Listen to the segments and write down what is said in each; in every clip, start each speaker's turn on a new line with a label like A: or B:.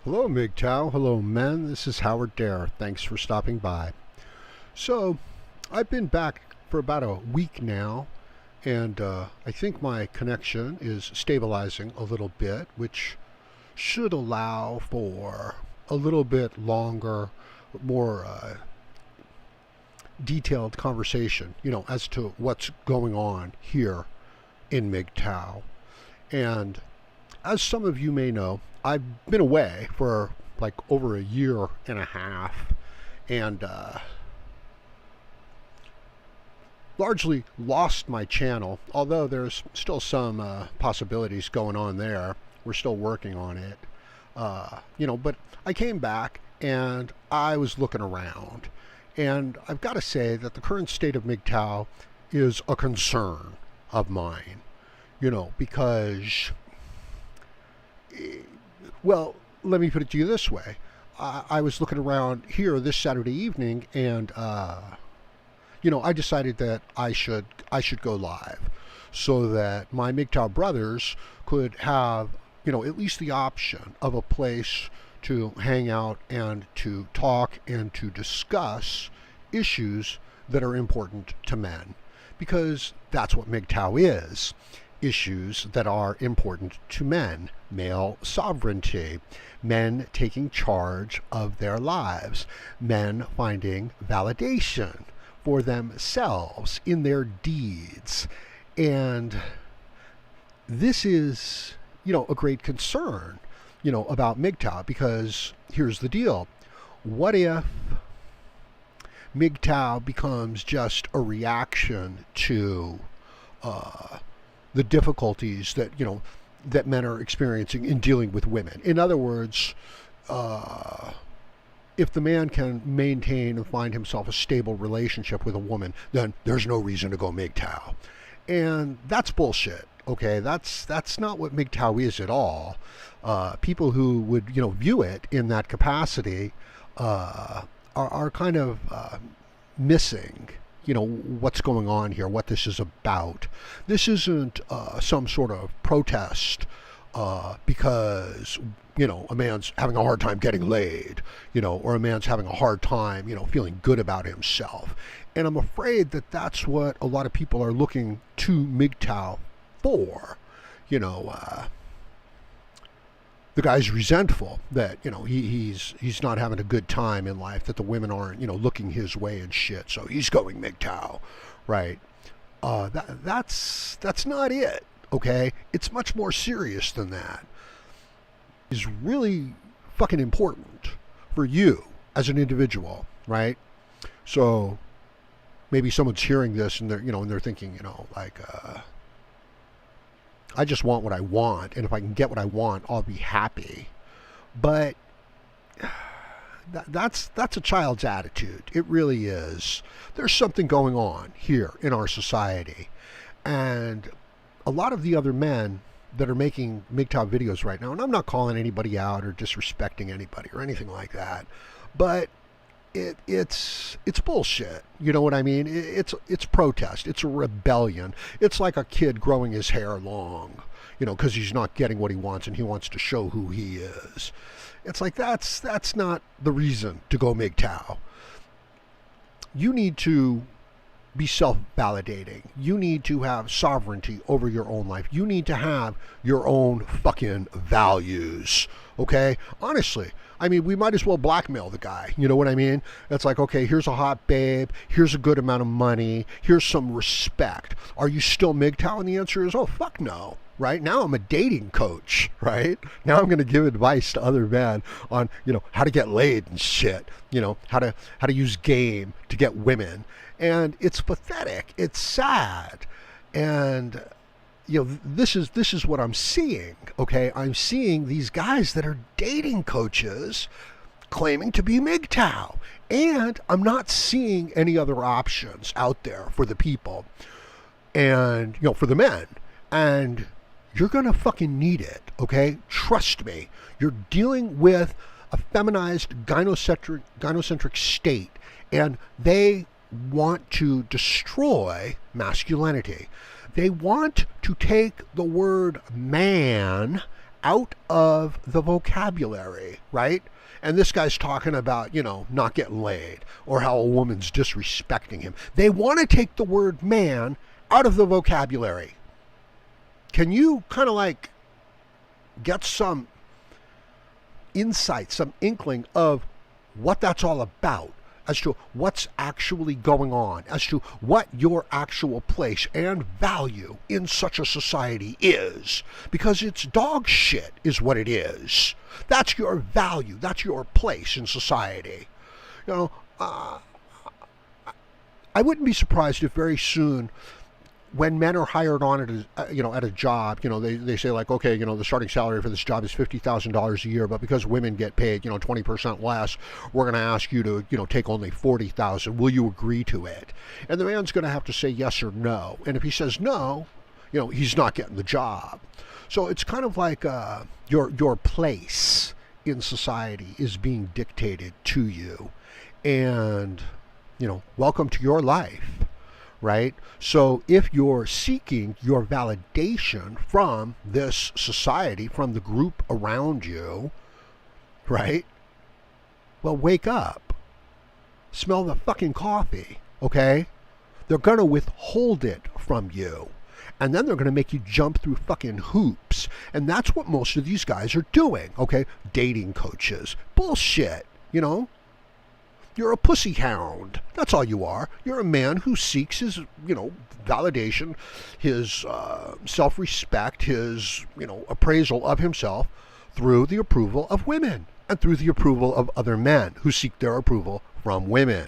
A: Hello, MGTOW. Hello, men. This is Howard Dare. Thanks for stopping by. So, I've been back for about a week now, and I think my connection is stabilizing a little bit, which should allow for a little bit longer, more detailed conversation, as to what's going on here in MGTOW. And as some of you may know, I've been away for like over a year and a half, and largely lost my channel, although there's still some possibilities going on there. We're still working on it. But I came back and I was looking around, and I've got to say that the current state of MGTOW is a concern of mine, because, well, let me put it to you this way. I was looking around here this Saturday evening, and I decided that I should go live, so that my MGTOW brothers could have, at least the option of a place to hang out and to talk and to discuss issues that are important to men, because that's what MGTOW is. Issues that are important to men: male sovereignty, men taking charge of their lives, men finding validation for themselves in their deeds. And this is, a great concern, about MGTOW, because here's the deal. What if MGTOW becomes just a reaction to the difficulties that that men are experiencing in dealing with women? In other words, if the man can maintain and find himself a stable relationship with a woman, then there's no reason to go MGTOW. And that's bullshit. Okay, that's not what MGTOW is at all. People who would view it in that capacity are kind of missing what's going on here, what this is about. This isn't some sort of protest because a man's having a hard time getting laid, or a man's having a hard time feeling good about himself. And I'm afraid that that's what a lot of people are looking to MGTOW for. The guy's resentful that he's not having a good time in life, that the women aren't looking his way and shit, so he's going MGTOW, right? That's not it. Okay, it's much more serious than that. Is really fucking important for you as an individual, right? So maybe someone's hearing this and they're thinking, I just want what I want, and if I can get what I want, I'll be happy. But that's a child's attitude. It really is. There's something going on here in our society, and a lot of the other men that are making MGTOW videos right now, and I'm not calling anybody out or disrespecting anybody or anything like that, but it's bullshit. You know what I mean? It's protest. It's a rebellion. It's like a kid growing his hair long, because he's not getting what he wants and he wants to show who he is. It's like that's not the reason to go MGTOW. You need to be self-validating. You need to have sovereignty over your own life. You need to have your own fucking values. Okay? Honestly, I mean, we might as well blackmail the guy. You know what I mean? It's like, okay, here's a hot babe. Here's a good amount of money. Here's some respect. Are you still MGTOW? And the answer is, oh, fuck no. Right? Now I'm a dating coach, right? Now I'm going to give advice to other men on, how to get laid and shit. How to use game to get women. And it's pathetic. It's sad. And this is what I'm seeing. Okay, I'm seeing these guys that are dating coaches claiming to be MGTOW, and I'm not seeing any other options out there for the people, and for the men. And you're gonna fucking need it. Okay, trust me. You're dealing with a feminized, gynocentric state, and they want to destroy masculinity. They want to take the word man out of the vocabulary, right? And this guy's talking about, not getting laid or how a woman's disrespecting him. They want to take the word man out of the vocabulary. Can you kind of like get some insight, some inkling of what that's all about, as to what's actually going on, as to what your actual place and value in such a society is? Because it's dog shit is what it is. That's your value. That's your place in society. I wouldn't be surprised if very soon, when men are hired on at a job, they say like, okay, the starting salary for this job is $50,000 a year, but because women get paid, 20% less, we're going to ask you to, take only $40,000. Will you agree to it? And the man's going to have to say yes or no. And if he says no, he's not getting the job. So it's kind of like your place in society is being dictated to you, and welcome to your life. Right? So if you're seeking your validation from this society, from the group around you, right? Well, wake up. Smell the fucking coffee, okay? They're going to withhold it from you. And then they're going to make you jump through fucking hoops. And that's what most of these guys are doing, okay? Dating coaches. Bullshit, You're a pussy hound. That's all you are. You're a man who seeks his, validation, his self-respect, his, appraisal of himself through the approval of women and through the approval of other men who seek their approval from women.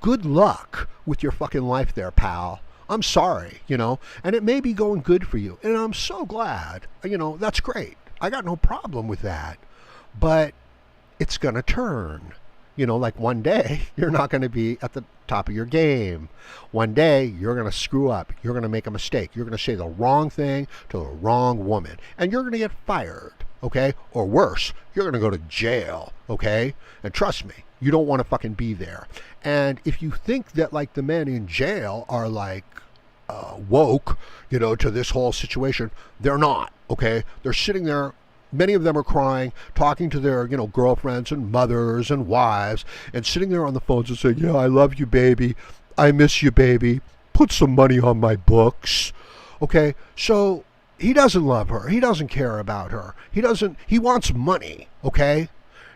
A: Good luck with your fucking life there, pal. I'm sorry, and it may be going good for you. And I'm so glad, that's great. I got no problem with that. But it's going to turn. Like one day, you're not going to be at the top of your game. One day, you're going to screw up. You're going to make a mistake. You're going to say the wrong thing to the wrong woman. And you're going to get fired, okay? Or worse, you're going to go to jail, okay? And trust me, you don't want to fucking be there. And if you think that, like, the men in jail are, like, woke, to this whole situation, they're not, okay? They're sitting there. Many of them are crying, talking to their, girlfriends and mothers and wives, and sitting there on the phones and saying, yeah, I love you, baby. I miss you, baby. Put some money on my books. Okay, so he doesn't love her. He doesn't care about her. He wants money, okay?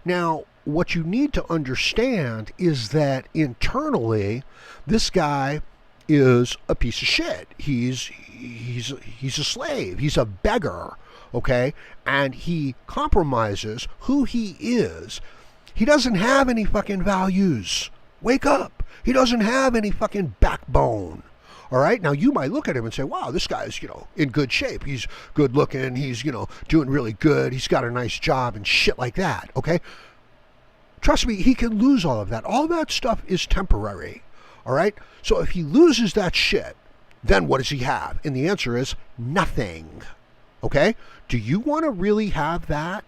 A: Now, what you need to understand is that internally, this guy is a piece of shit. He's a slave. He's a beggar. Okay, and he compromises who he is. He doesn't have any fucking values. Wake up. He doesn't have any fucking backbone. All right, now you might look at him and say, wow, this guy's, in good shape. He's good looking. He's, doing really good. He's got a nice job and shit like that. Okay, trust me, he can lose all of that. All that stuff is temporary. All right, so if he loses that shit, then what does he have? And the answer is nothing. Okay? Do you want to really have that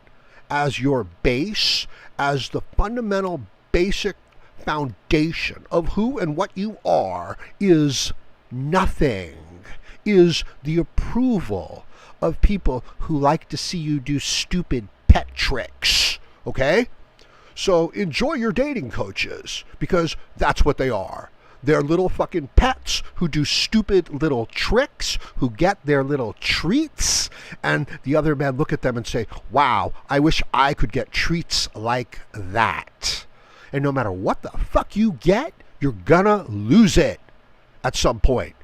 A: as your base, as the fundamental basic foundation of who and what you are? Is nothing. Is the approval of people who like to see you do stupid pet tricks. Okay? So enjoy your dating coaches, because that's what they are. They're little fucking pets who do stupid little tricks, who get their little treats, and the other men look at them and say, wow, I wish I could get treats like that. And no matter what the fuck you get, you're gonna lose it at some point.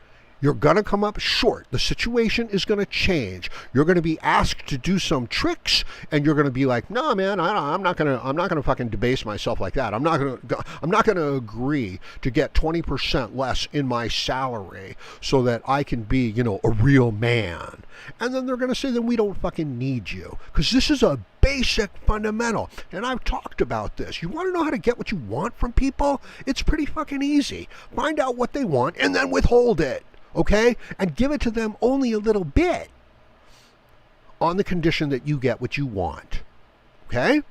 A: You're going to come up short. The situation is going to change. You're going to be asked to do some tricks, and you're going to be like, "No, man, I'm not going to fucking debase myself like that. I'm not going to agree to get 20% less in my salary so that I can be, a real man." And then they're going to say, "Then we don't fucking need you," because this is a basic fundamental. And I've talked about this. You want to know how to get what you want from people? It's pretty fucking easy. Find out what they want and then withhold it. Okay? And give it to them only a little bit on the condition that you get what you want. Okay?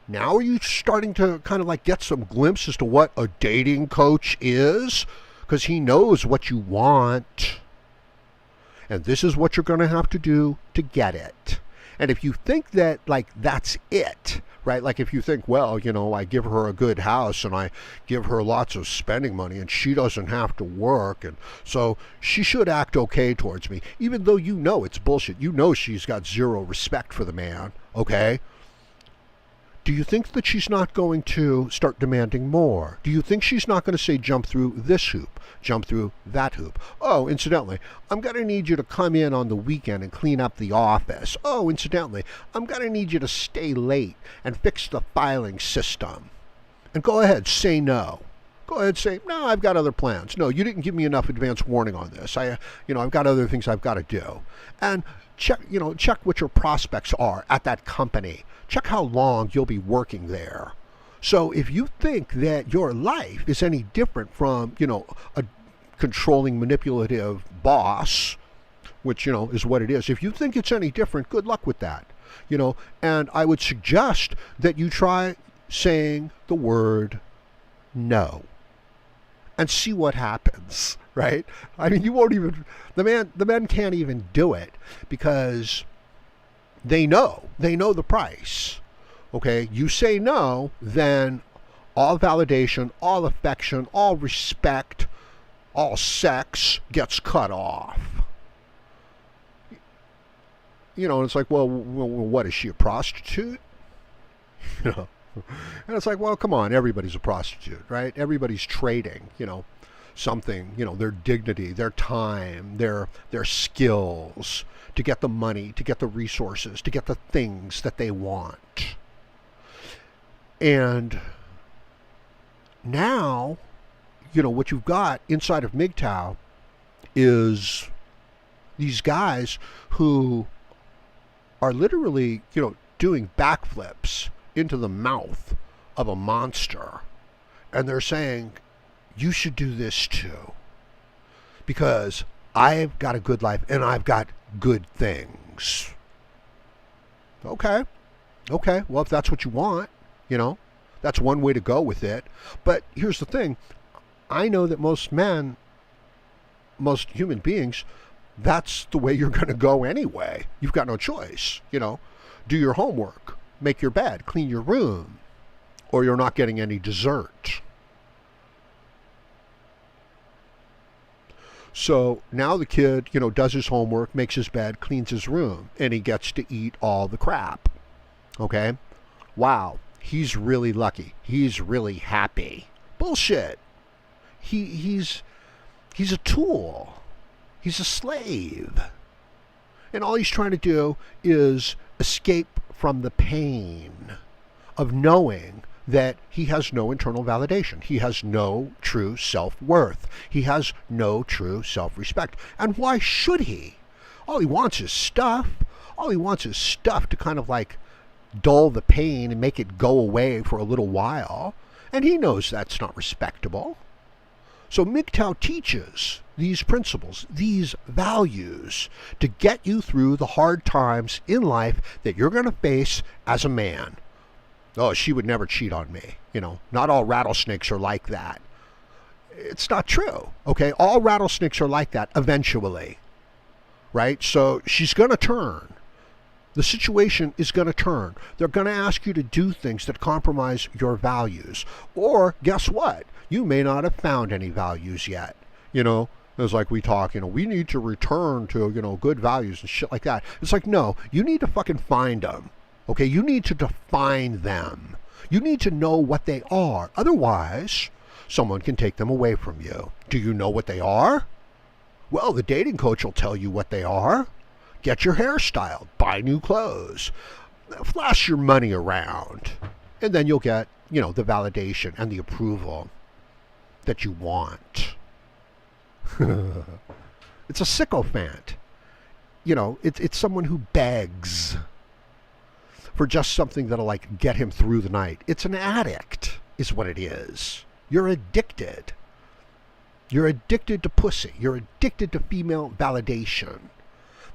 A: Now are you starting to kind of like get some glimpse as to what a dating coach is? Because he knows what you want. And this is what you're going to have to do to get it. And if you think that, like, that's it, right? Like, if you think, well, I give her a good house and I give her lots of spending money and she doesn't have to work, and so she should act okay towards me, even though it's bullshit. She's got zero respect for the man, okay? Do you think that she's not going to start demanding more? Do you think she's not going to say, jump through this hoop, jump through that hoop? Oh, incidentally, I'm going to need you to come in on the weekend and clean up the office. Oh, incidentally, I'm going to need you to stay late and fix the filing system. And go ahead, say no. Go ahead, say, no, I've got other plans. No, you didn't give me enough advance warning on this. I've got other things I've got to do. And check what your prospects are at that company. Check how long you'll be working there. So if you think that your life is any different from, a controlling, manipulative boss, which, is what it is, if you think it's any different, good luck with that. And I would suggest that you try saying the word no and see what happens, right? I mean, you won't even, the men can't even do it because they know the price. Okay, you say no, then all validation, all affection, all respect, all sex gets cut off. It's like, well, what is she, a prostitute? And it's like, well, come on, everybody's a prostitute, right? Everybody's trading, something, their dignity, their time, their skills, to get the money, to get the resources, to get the things that they want. And now, what you've got inside of MGTOW is these guys who are literally, doing backflips into the mouth of a monster. And they're saying, you should do this too. Because I've got a good life and I've got good things. Okay. Well, if that's what you want, that's one way to go with it. But here's the thing. I know that most human beings, that's the way you're going to go anyway. You've got no choice. Do your homework, make your bed, clean your room, or you're not getting any dessert. So now the kid, does his homework, makes his bed, cleans his room, and he gets to eat all the crap. Okay? Wow. He's really lucky. He's really happy. Bullshit. He's a tool. He's a slave. And all he's trying to do is escape from the pain of knowing that he has no internal validation. He has no true self-worth. He has no true self-respect. And why should he? All he wants is stuff. All he wants is stuff to kind of like dull the pain and make it go away for a little while. And he knows that's not respectable. So MGTOW teaches these principles, these values, to get you through the hard times in life that you're going to face as a man. Oh, she would never cheat on me. Not all rattlesnakes are like that. It's not true. Okay, all rattlesnakes are like that eventually. Right? So she's going to turn. The situation is going to turn. They're going to ask you to do things that compromise your values. Or guess what? You may not have found any values yet. It's like we talk, we need to return to, good values and shit like that. It's like, no, you need to fucking find them. Okay, you need to define them. You need to know what they are. Otherwise, someone can take them away from you. Do you know what they are? Well, the dating coach will tell you what they are. Get your hair styled. Buy new clothes. Flash your money around. And then you'll get, the validation and the approval that you want. It's a sycophant. It's someone who begs for just something that'll like get him through the night. It's an addict, is what it is. You're addicted. You're addicted to pussy. You're addicted to female validation.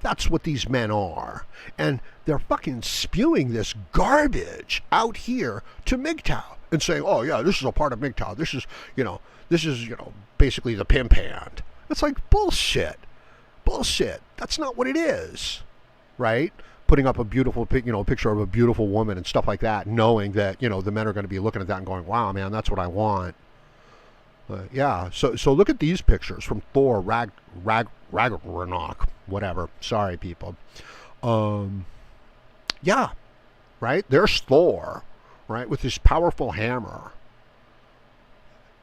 A: That's what these men are. And they're fucking spewing this garbage out here to MGTOW and saying, oh yeah, this is a part of MGTOW. This is, basically the pimp hand. It's like bullshit. Bullshit. That's not what it is. Right? putting up a beautiful, picture of a beautiful woman and stuff like that, knowing that, the men are going to be looking at that and going, wow, man, that's what I want. Yeah, so look at these pictures from Thor, Ragnarok, whatever. Sorry, people. Yeah, right? There's Thor, right, with his powerful hammer.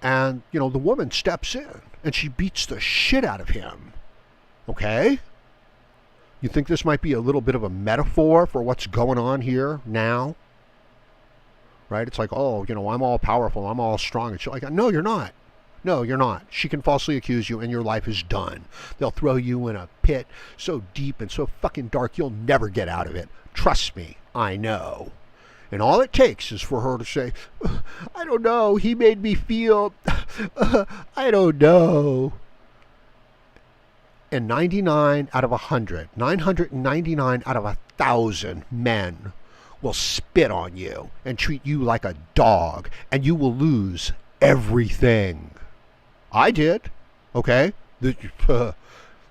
A: And, the woman steps in and she beats the shit out of him. Okay? You think this might be a little bit of a metaphor for what's going on here now? Right? It's like, oh, I'm all powerful, I'm all strong. And she's like, no, you're not. No, you're not. She can falsely accuse you and your life is done. They'll throw you in a pit so deep and so fucking dark you'll never get out of it. Trust me, I know. And all it takes is for her to say, I don't know, he made me feel, I don't know. And 99 out of 100, 999 out of 1,000 men will spit on you and treat you like a dog, and you will lose everything. I did, okay?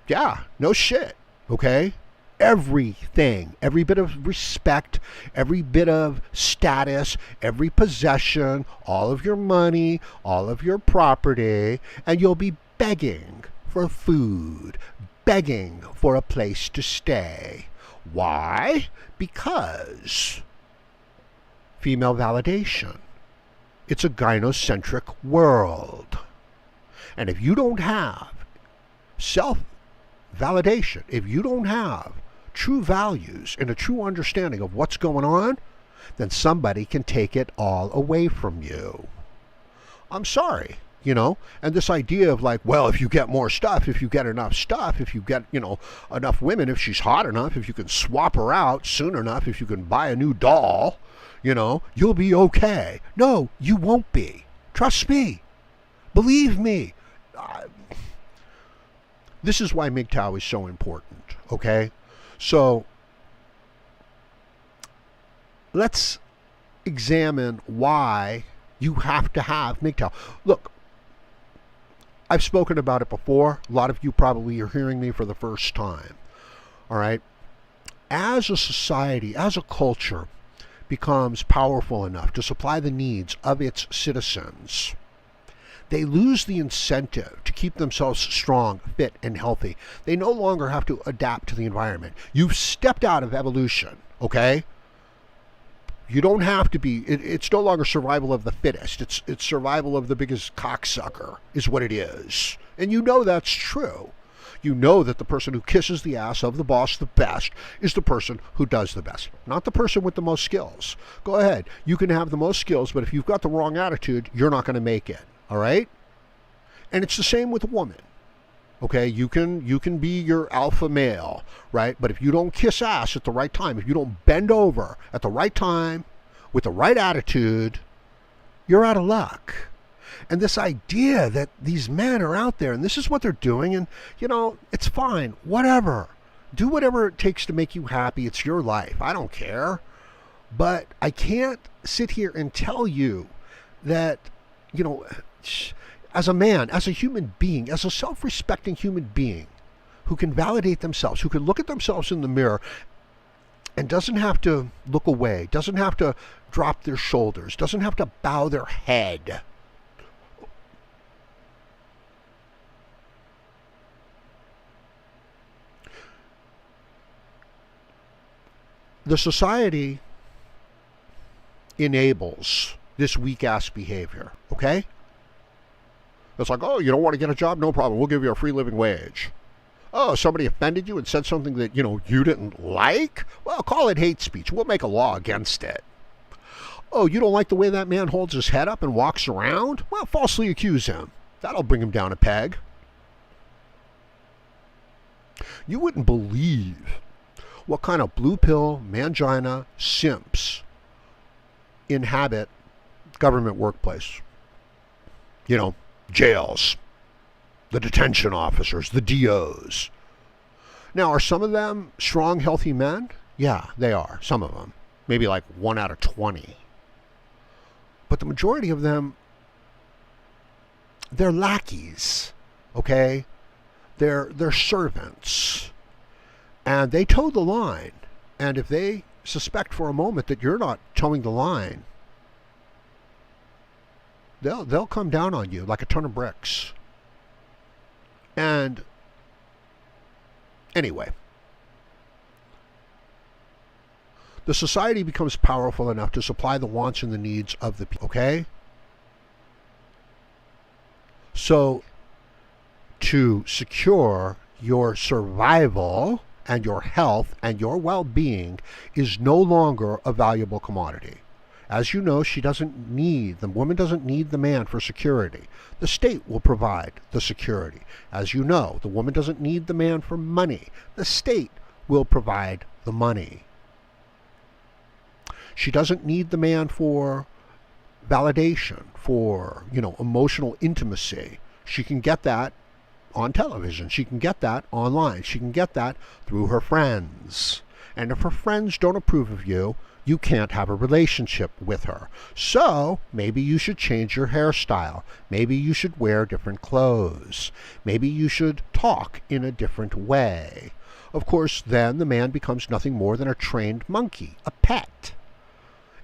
A: Yeah, no shit, okay? Everything, every bit of respect, every bit of status, every possession, all of your money, all of your property, and you'll be begging for food, begging for a place to stay. Why? Because female validation. It's a gynocentric world. And if you don't have self-validation, if you don't have true values and a true understanding of what's going on, then somebody can take it all away from you. I'm sorry, and this idea of like, well, if you get more stuff, if you get enough stuff, if you get, enough women, if she's hot enough, if you can swap her out soon enough, if you can buy a new doll, you'll be okay. No, you won't be. Trust me. Believe me. This is why MGTOW is so important, okay? So let's examine why you have to have MGTOW. Look, I've spoken about it before. A lot of you probably are hearing me for the first time, all right? As a society, as a culture becomes powerful enough to supply the needs of its citizens, they lose the incentive to keep themselves strong, fit, and healthy. They no longer have to adapt to the environment. You've stepped out of evolution, okay? You don't have to be, it's no longer survival of the fittest. It's survival of the biggest cocksucker is what it is. And that's true. You know that the person who kisses the ass of the boss the best is the person who does the best, not the person with the most skills. Go ahead. You can have the most skills, but if you've got the wrong attitude, you're not going to make it. All right? And it's the same with a woman. Okay, you can be your alpha male, right? But if you don't kiss ass at the right time, if you don't bend over at the right time with the right attitude, you're out of luck. And this idea that these men are out there and this is what they're doing, and it's fine, whatever. Do whatever it takes to make you happy. It's your life. I don't care. But I can't sit here and tell you that, as a man, as a human being, as a self-respecting human being who can validate themselves, who can look at themselves in the mirror and doesn't have to look away, doesn't have to drop their shoulders, doesn't have to bow their head. The society enables this weak-ass behavior, okay? It's like, oh, you don't want to get a job? No problem. We'll give you a free living wage. Oh, somebody offended you and said something that, you didn't like? Well, call it hate speech. We'll make a law against it. Oh, you don't like the way that man holds his head up and walks around? Well, falsely accuse him. That'll bring him down a peg. You wouldn't believe what kind of blue pill, mangina simps inhabit government workplace. Jails, the detention officers, the DOs. Now, are some of them strong, healthy men? Yeah, they are. Some of them. Maybe like 1 out of 20. But the majority of them, they're lackeys, okay? They're servants. And they toe the line And if they suspect for a moment that you're not towing the line, they'll come down on you like a ton of bricks. And anyway, the society becomes powerful enough to supply the wants and the needs of the people, okay? So, to secure your survival and your health and your well-being is no longer a valuable commodity. As you know, the woman doesn't need the man for security. The state will provide the security. As you know, the woman doesn't need the man for money. The state will provide the money. She doesn't need the man for validation, for, emotional intimacy. She can get that on television. She can get that online. She can get that through her friends. And if her friends don't approve of you, you can't have a relationship with her. So maybe you should change your hairstyle. Maybe you should wear different clothes. Maybe you should talk in a different way. Of course, then the man becomes nothing more than a trained monkey, a pet.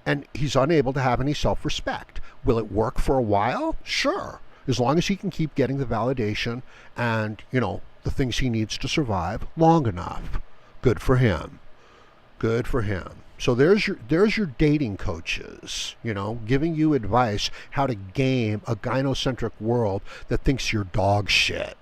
A: And he's unable to have any self-respect. Will it work for a while? Sure. As long as he can keep getting the validation and, the things he needs to survive long enough. Good for him. Good for him. So there's your dating coaches, giving you advice how to game a gynocentric world that thinks you're dog shit.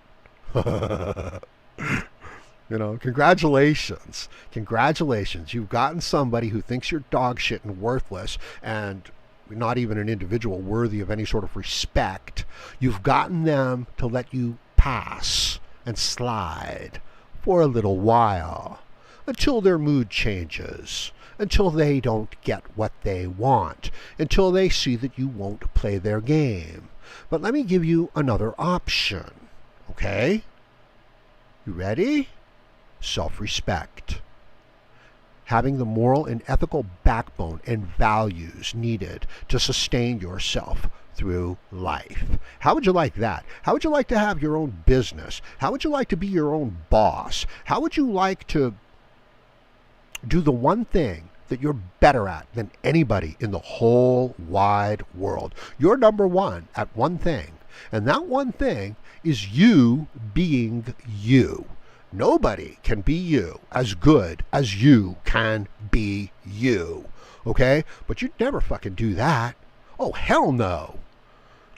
A: Congratulations. Congratulations. You've gotten somebody who thinks you're dog shit and worthless and not even an individual worthy of any sort of respect. You've gotten them to let you pass and slide for a little while until their mood changes, until they don't get what they want, until they see that you won't play their game. But let me give you another option, okay? You ready? Self-respect. Having the moral and ethical backbone and values needed to sustain yourself through life. How would you like that? How would you like to have your own business? How would you like to be your own boss? How would you like to do the one thing that you're better at than anybody in the whole wide world? You're number one at one thing, and that one thing is you being you. Nobody can be you as good as you can be you, okay? But you'd never fucking do that. Oh, hell no.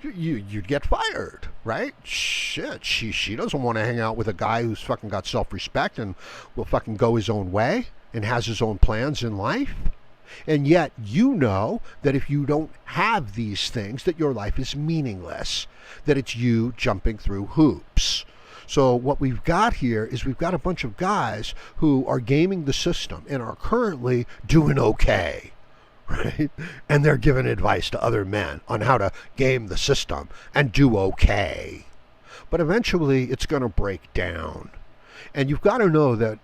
A: You'd get fired, right? Shit, she doesn't want to hang out with a guy who's fucking got self-respect and will fucking go his own way and has his own plans in life. And yet you know that if you don't have these things, that your life is meaningless, that it's you jumping through hoops. So what we've got here is we've got a bunch of guys who are gaming the system and are currently doing okay, right? And they're giving advice to other men on how to game the system and do okay. But eventually it's going to break down. And you've got to know that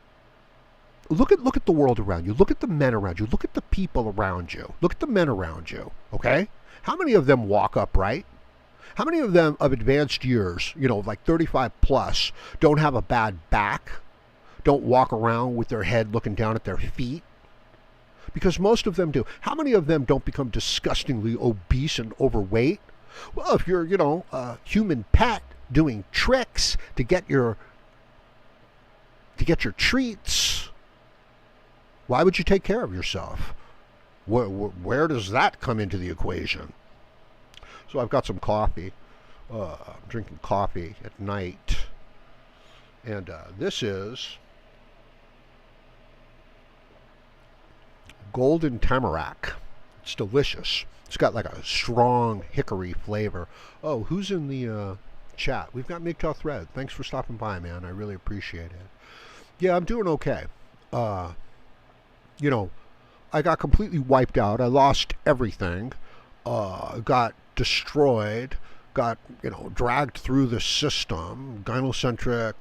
A: look at the world around you. Look at the men around you. Look at the people around you. Look at the men around you, okay? How many of them walk upright? How many of them of advanced years, like 35 plus, don't have a bad back? Don't walk around with their head looking down at their feet? Because most of them do. How many of them don't become disgustingly obese and overweight? Well, if you're, a human pet doing tricks to get your treats, why would you take care of yourself? Where does that come into the equation? So I've got some coffee. I'm drinking coffee at night. And this is golden tamarack. It's delicious. It's got like a strong hickory flavor. Oh, who's in the chat? We've got MGTOW Thread. Thanks for stopping by, man. I really appreciate it. Yeah, I'm doing okay. I got completely wiped out. I lost everything. Got destroyed, got dragged through the system. Gynocentric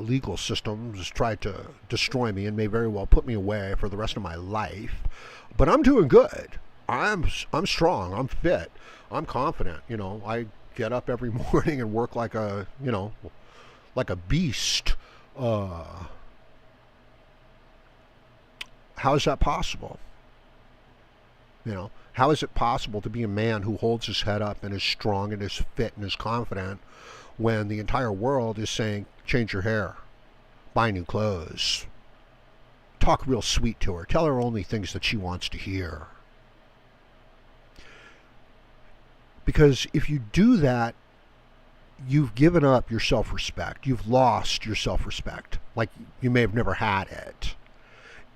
A: legal systems tried to destroy me and may very well put me away for the rest of my life. But I'm doing good. I'm strong. I'm fit. I'm confident. I get up every morning and work like a like a beast. how is that possible? How is it possible to be a man who holds his head up and is strong and is fit and is confident when the entire world is saying, change your hair, buy new clothes, talk real sweet to her, tell her only things that she wants to hear? Because if you do that, you've given up your self-respect. You've lost your self-respect, like you may have never had it.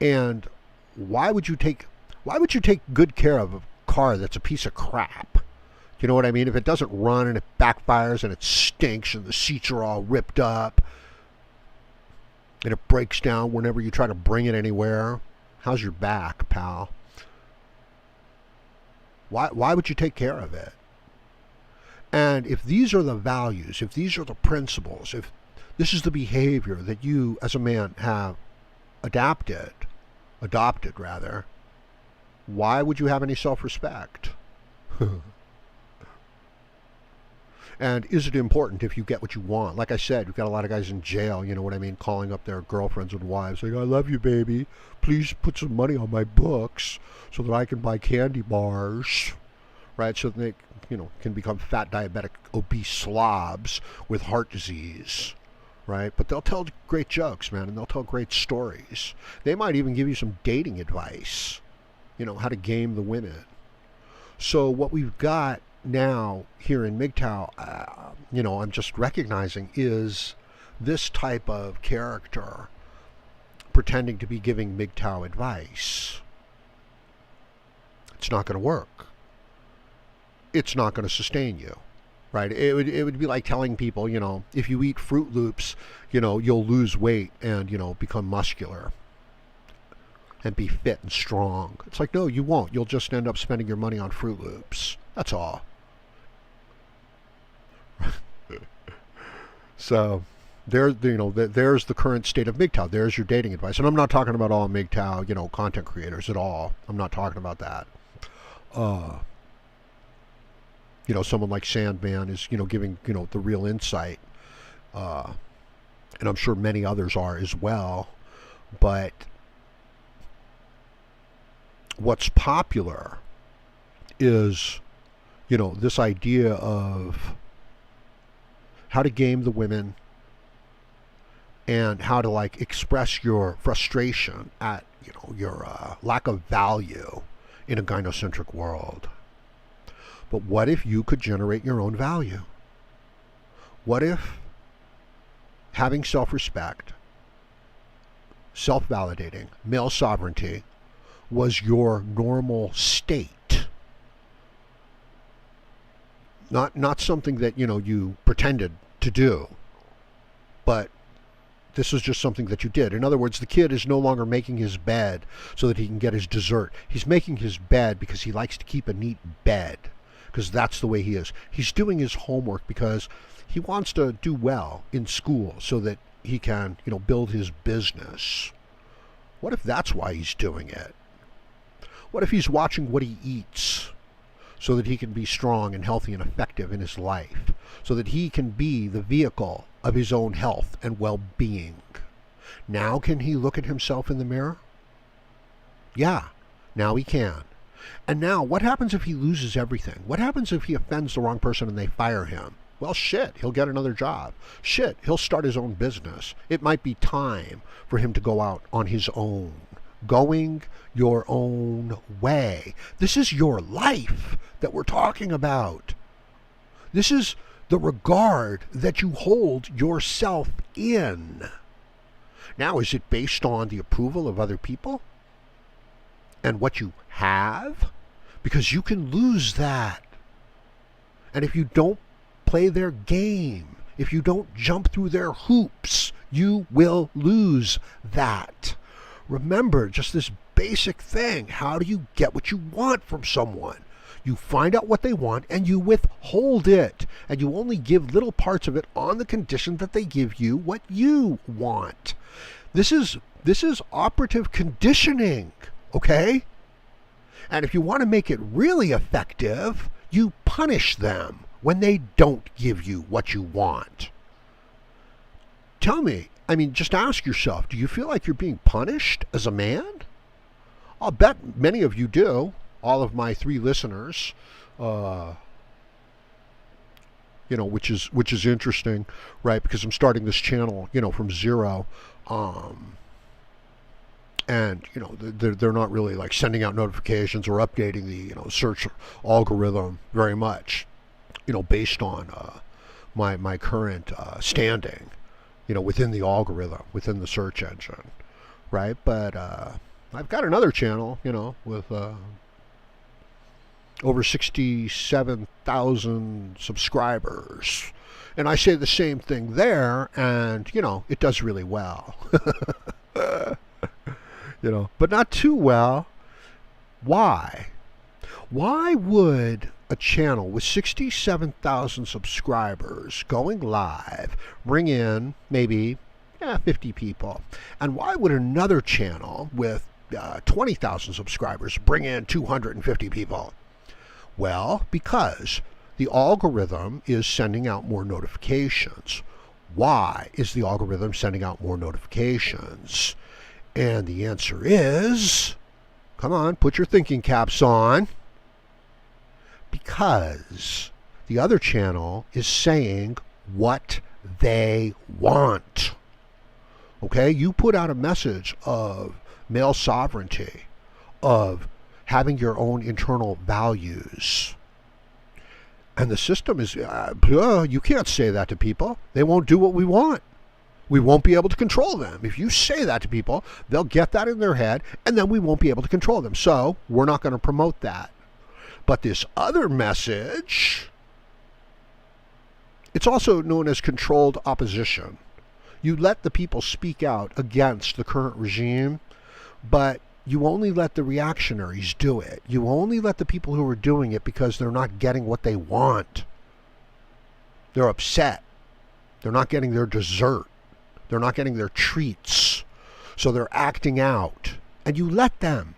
A: And why would you take good care of a car that's a piece of crap? You know what I mean? If it doesn't run and it backfires and it stinks and the seats are all ripped up and it breaks down whenever you try to bring it anywhere, how's your back, pal? Why would you take care of it? And if these are the values, if these are the principles, if this is the behavior that you as a man have adopted rather, why would you have any self-respect? And is it important if you get what you want? Like I said, you've got a lot of guys in jail, you know what I mean, calling up their girlfriends and wives, saying, I love you, baby. Please put some money on my books so that I can buy candy bars, right? So that they, can become fat, diabetic, obese slobs with heart disease, right? But they'll tell great jokes, man, and they'll tell great stories. They might even give you some dating advice, how to game the women. So what we've got now here in MGTOW, I'm just recognizing is this type of character pretending to be giving MGTOW advice. It's not going to work. It's not going to sustain you, right? It would be like telling people, if you eat Fruit Loops, you'll lose weight and, become muscular and be fit and strong. It's like, no, you won't. You'll just end up spending your money on Fruit Loops. That's all. So there's the current state of MGTOW. There's your dating advice. And I'm not talking about all MGTOW, content creators at all. I'm not talking about that. Someone like Sandman is, giving, the real insight. And I'm sure many others are as well. But what's popular is, this idea of how to game the women and how to express your frustration at, your lack of value in a gynocentric world. But what if you could generate your own value? What if having self-respect, self-validating, male sovereignty was your normal state? Not something that, you pretended to do, but this is just something that you did. In other words, the kid is no longer making his bed so that he can get his dessert. He's making his bed because he likes to keep a neat bed, because that's the way he is. He's doing his homework because he wants to do well in school so that he can, build his business. What if that's why he's doing it? What if he's watching what he eats so that he can be strong and healthy and effective in his life, so that he can be the vehicle of his own health and well-being? Now can he look at himself in the mirror? Yeah, now he can. And now, what happens if he loses everything? What happens if he offends the wrong person and they fire him? Well, shit, he'll get another job. Shit, he'll start his own business. It might be time for him to go out on his own. Going your own way. This is your life that we're talking about. This is the regard that you hold yourself in. Now, is it based on the approval of other people and what you have? Because you can lose that. And if you don't play their game, if you don't jump through their hoops, you will lose that. Remember just this basic thing. How do you get what you want from someone? You find out what they want and you withhold it. And you only give little parts of it on the condition that they give you what you want. This is operative conditioning, okay? And if you want to make it really effective, you punish them when they don't give you what you want. Tell me, just ask yourself, do you feel like you're being punished as a man? I'll bet many of you do. All of my 3 listeners, uh, which is interesting, right? Because I'm starting this channel, from zero, and they're not really like sending out notifications or updating the search algorithm very much, based on my current standing, within the algorithm, within the search engine, right? But I've got another channel, with over 67,000 subscribers. And I say the same thing there, and, it does really well. But not too well. Why? Why would a channel with 67,000 subscribers going live bring in maybe 50 people? And why would another channel with 20,000 subscribers bring in 250 people? Well, because the algorithm is sending out more notifications. Why is the algorithm sending out more notifications? And the answer is, come on, put your thinking caps on, because the other channel is saying what they want. Okay, you put out a message of male sovereignty, of having your own internal values. And the system is, you can't say that to people. They won't do what we want. We won't be able to control them. If you say that to people, they'll get that in their head, and then we won't be able to control them. So we're not going to promote that. But this other message, it's also known as controlled opposition. You let the people speak out against the current regime, but you only let the reactionaries do it. You only let the people who are doing it because they're not getting what they want. They're upset. They're not getting their dessert. They're not getting their treats. So they're acting out. And you let them.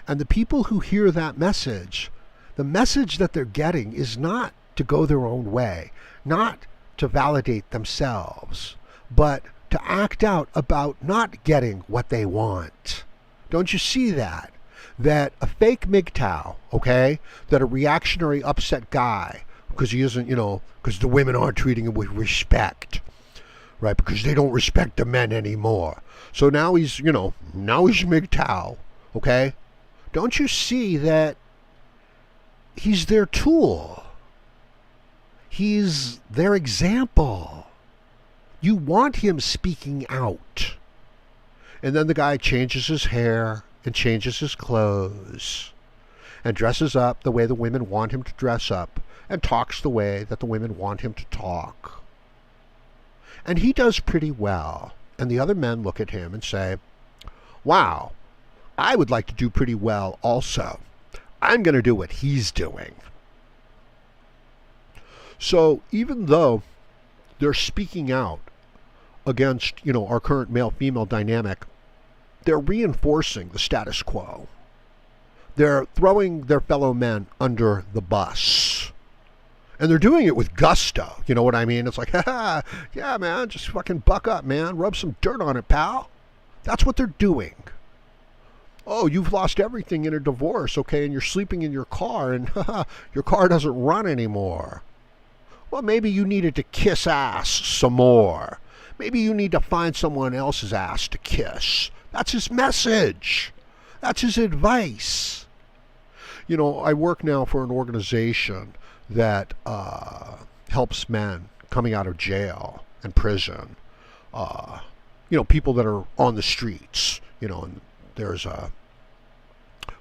A: And the people who hear that message, the message that they're getting is not to go their own way, not to validate themselves, but to act out about not getting what they want. Don't you see that? That a fake MGTOW, okay, that a reactionary upset guy, because he isn't, because the women aren't treating him with respect, right? Because they don't respect the men anymore. So now he's MGTOW, okay? Don't you see that he's their tool? He's their example. You want him speaking out. And then the guy changes his hair and changes his clothes and dresses up the way the women want him to dress up and talks the way that the women want him to talk. And he does pretty well. And the other men look at him and say, wow, I would like to do pretty well also. I'm going to do what he's doing. So even though they're speaking out against, our current male-female dynamic, they're reinforcing the status quo. They're throwing their fellow men under the bus. And they're doing it with gusto. You know what I mean? It's like, ha, yeah, man, just fucking buck up, man. Rub some dirt on it, pal. That's what they're doing. Oh, you've lost everything in a divorce, okay, and you're sleeping in your car, and your car doesn't run anymore. Well, maybe you needed to kiss ass some more. Maybe you need to find someone else's ass to kiss. That's his message. That's his advice. I work now for an organization that helps men coming out of jail and prison. People that are on the streets, and there's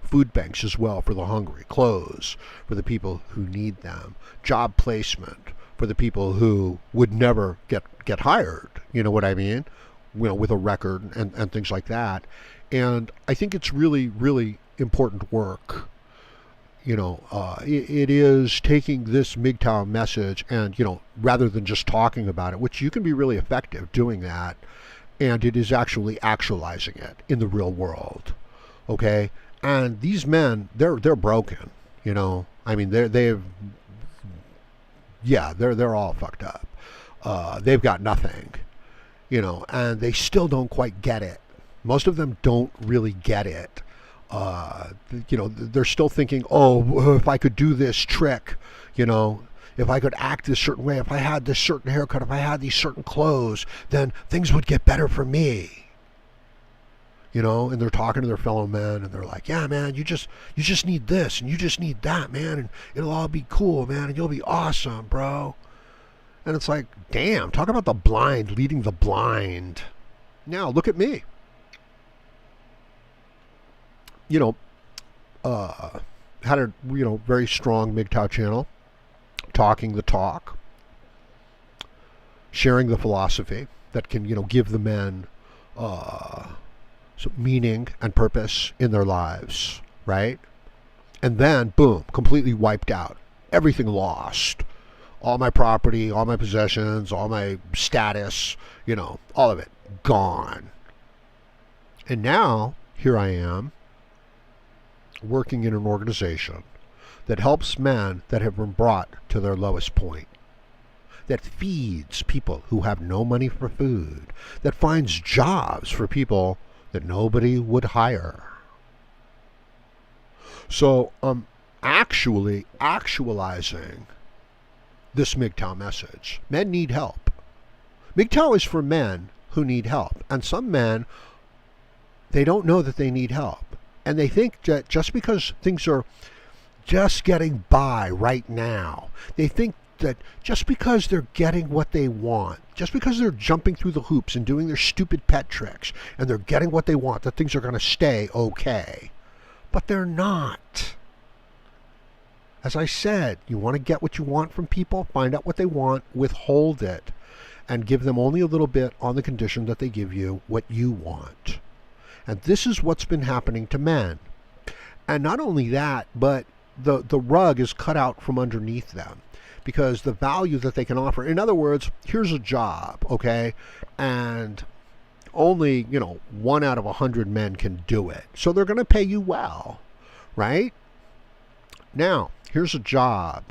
A: food banks as well for the hungry, clothes for the people who need them, job placement for the people who would never get hired, you know what I mean, with a record and things like that. And I think it's really, really important work. It is taking this MGTOW message and, rather than just talking about it, which you can be really effective doing that, and it is actually actualizing it in the real world, okay? And these men, they're broken, I mean, they're all fucked up. They've got nothing. and they still don't quite get it. Most of them don't really get it. They're still thinking, oh, if I could do this trick, if I could act this certain way, if I had this certain haircut, if I had these certain clothes, then things would get better for me. And they're talking to their fellow men, and they're like, yeah, man, you just need this, and you just need that, man, and it'll all be cool, man, and you'll be awesome, bro. And it's like, damn, talk about the blind leading the blind. Now, look at me. Had a, very strong MGTOW channel, talking the talk, sharing the philosophy that can, give the men some meaning and purpose in their lives, right? And then, boom, completely wiped out. Everything lost. All my property, all my possessions, all my status, all of it gone. And now, here I am, working in an organization that helps men that have been brought to their lowest point, that feeds people who have no money for food, that finds jobs for people that nobody would hire. So I'm actually actualizing this MGTOW message. Men need help. MGTOW is for men who need help. And some men, they don't know that they need help. And they think that just because things are just getting by right now, they think that just because they're getting what they want, just because they're jumping through the hoops and doing their stupid pet tricks, and they're getting what they want, that things are going to stay okay. But they're not. As I said, you want to get what you want from people, find out what they want, withhold it, and give them only a little bit on the condition that they give you what you want. And this is what's been happening to men. And not only that, but the rug is cut out from underneath them, because the value that they can offer, in other words, here's a job, okay, and only 1 out of 100 men can do it, so they're going to pay you well, right? Now here's a job,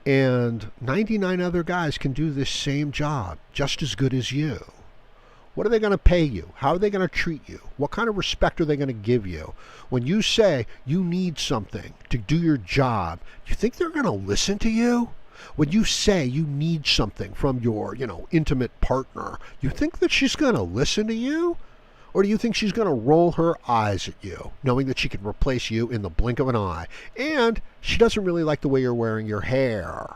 A: and 99 other guys can do this same job just as good as you. What are they going to pay you? How are they going to treat you? What kind of respect are they going to give you? When you say you need something to do your job, do you think they're going to listen to you? When you say you need something from your, intimate partner, you think that she's going to listen to you? Or do you think she's going to roll her eyes at you, knowing that she can replace you in the blink of an eye? And she doesn't really like the way you're wearing your hair.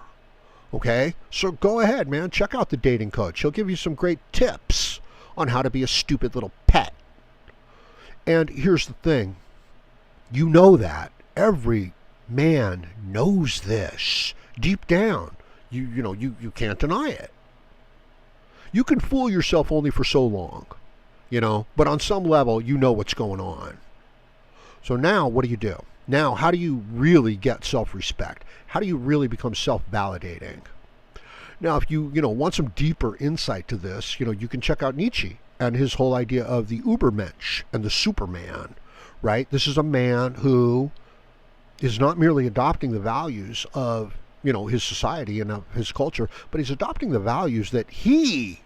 A: Okay? So go ahead, man. Check out the dating coach. She'll give you some great tips on how to be a stupid little pet. And here's the thing. You know that. Every man knows this. Deep down. You can't deny it. You can fool yourself only for so long. But on some level, you know what's going on. So now, what do? Now, how do you really get self-respect? How do you really become self-validating? Now, if you, want some deeper insight to this, you can check out Nietzsche and his whole idea of the ubermensch and the superman, right? This is a man who is not merely adopting the values of, his society and of his culture, but he's adopting the values that he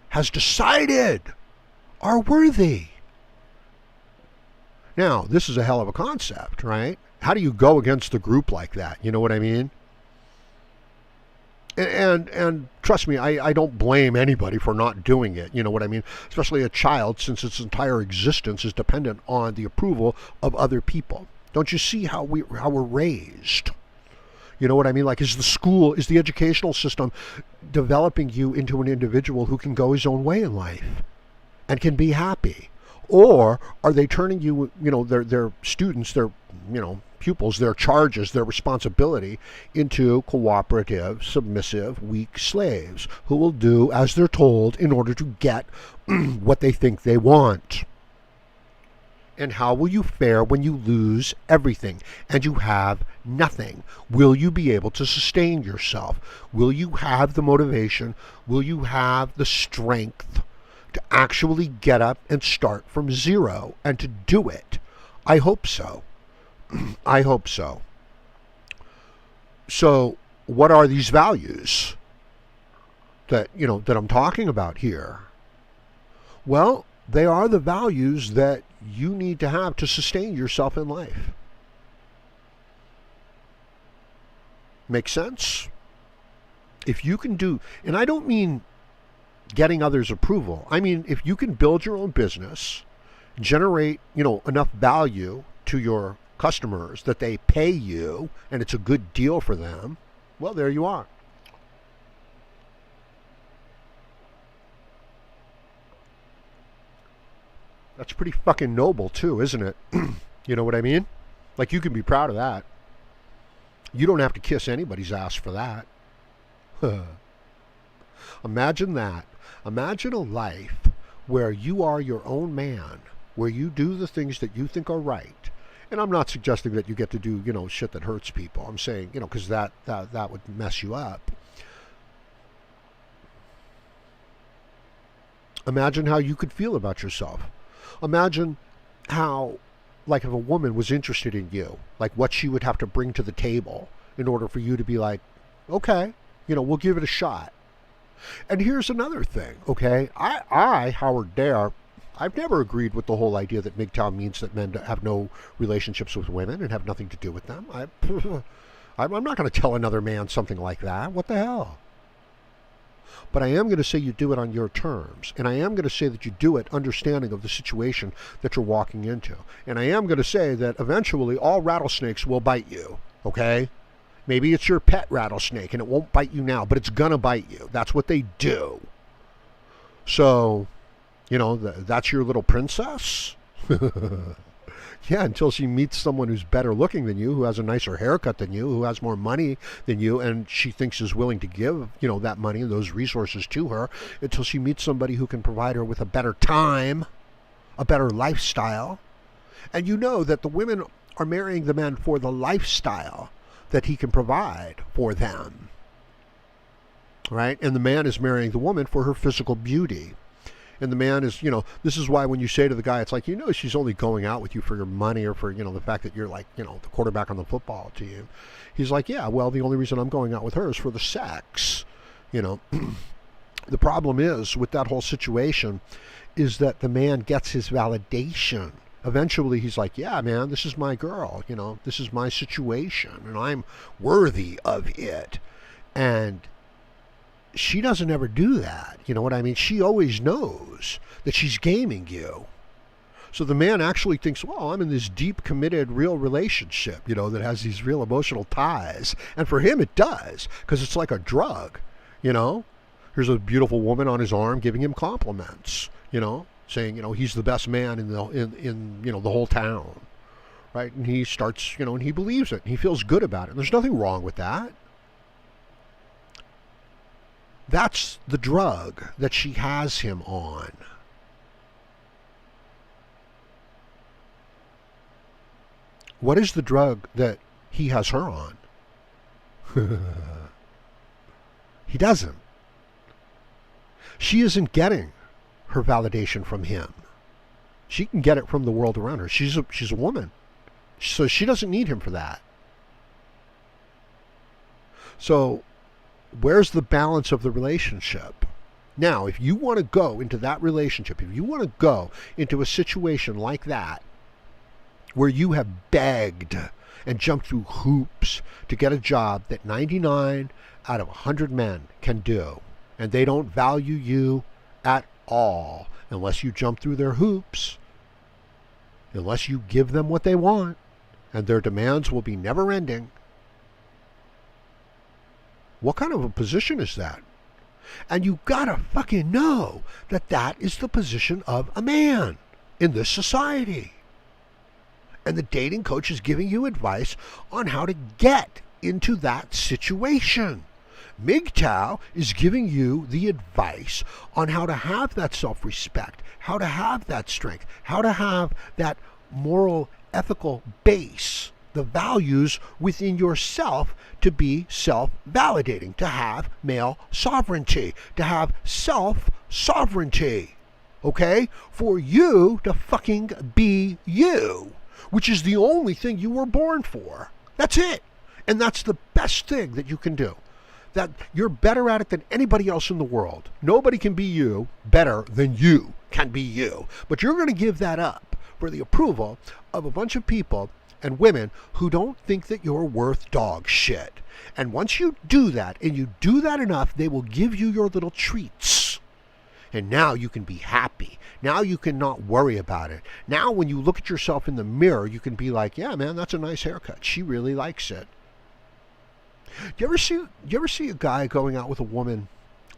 A: has decided are worthy. Now, this is a hell of a concept, right? How do you go against the group like that? You know what I mean? And trust me, I don't blame anybody for not doing it. You know what I mean? Especially a child, since its entire existence is dependent on the approval of other people. Don't you see how we're raised? You know what I mean? Like, is the educational system developing you into an individual who can go his own way in life and can be happy? Or are they turning you, their students, their, pupils, their charges, their responsibility into cooperative, submissive, weak slaves who will do as they're told in order to get what they think they want? And how will you fare when you lose everything and you have nothing? Will you be able to sustain yourself? Will you have the motivation? Will you have the strength to actually get up and start from zero and to do it? I hope so. I hope so. So what are these values that, that I'm talking about here? Well, they are the values that you need to have to sustain yourself in life. Make sense? If you can do, and I don't mean getting others' approval. I mean, if you can build your own business, generate, enough value to your customers that they pay you and it's a good deal for them, well, there you are. That's pretty fucking noble too, isn't it? You know what I mean? Like, you can be proud of that. You don't have to kiss anybody's ass for that. Imagine that. Imagine a life where you are your own man, where you do the things that you think are right. And I'm not suggesting that you get to do, shit that hurts people. I'm saying, because that would mess you up. Imagine how you could feel about yourself. Imagine how, like, if a woman was interested in you, like what she would have to bring to the table in order for you to be like, okay, we'll give it a shot. And here's another thing, okay? Howard Dare, I've never agreed with the whole idea that MGTOW means that men have no relationships with women and have nothing to do with them. I'm not going to tell another man something like that. What the hell? But I am going to say you do it on your terms. And I am going to say that you do it understanding of the situation that you're walking into. And I am going to say that eventually all rattlesnakes will bite you, okay? Maybe it's your pet rattlesnake and it won't bite you now, but it's going to bite you. That's what they do. So, that's your little princess? Yeah, until she meets someone who's better looking than you, who has a nicer haircut than you, who has more money than you, and she thinks is willing to give, that money and those resources to her, until she meets somebody who can provide her with a better time, a better lifestyle. And you know that the women are marrying the men for the lifestyle that he can provide for them, right? And the man is marrying the woman for her physical beauty. And the man is, this is why when you say to the guy, it's like, she's only going out with you for your money or for, the fact that you're like, the quarterback on the football team. He's like, yeah, well, the only reason I'm going out with her is for the sex. The problem is with that whole situation is that the man gets his validation. Eventually he's like, yeah, man, this is my girl, this is my situation and I'm worthy of it. And she doesn't ever do that. You know what I mean? She always knows that she's gaming you. So the man actually thinks, well, I'm in this deep, committed, real relationship, that has these real emotional ties. And for him, it does, because it's like a drug, Here's a beautiful woman on his arm giving him compliments, saying, he's the best man in the whole town, right? And he starts, and he believes it. And he feels good about it. And there's nothing wrong with that. That's the drug that she has him on. What is the drug that he has her on? He doesn't. She isn't getting her validation from him. She can get it from the world around her. She's a woman. So she doesn't need him for that. So where's the balance of the relationship? Now, if you want to go into that relationship, if you want to go into a situation like that, where you have begged and jumped through hoops to get a job that 99 out of 100 men can do, and they don't value you at all unless you jump through their hoops, unless you give them what they want, and their demands will be never ending. What kind of a position is that? And you gotta fucking know that that is the position of a man in this society. And the dating coach is giving you advice on how to get into that situation. MGTOW is giving you the advice on how to have that self-respect, how to have that strength, how to have that moral, ethical base, the values within yourself to be self-validating, to have male sovereignty, to have self-sovereignty, okay? For you to fucking be you, which is the only thing you were born for. That's it. And that's the best thing that you can do. that you're better at it than anybody else in the world. Nobody can be you better than you can be you. But you're going to give that up for the approval of a bunch of people and women who don't think that you're worth dog shit. And once you do that, and you do that enough, they will give you your little treats. And now you can be happy. Now you can not worry about it. Now when you look at yourself in the mirror, you can be like, yeah, man, that's a nice haircut. She really likes it. You ever see a guy going out with a woman,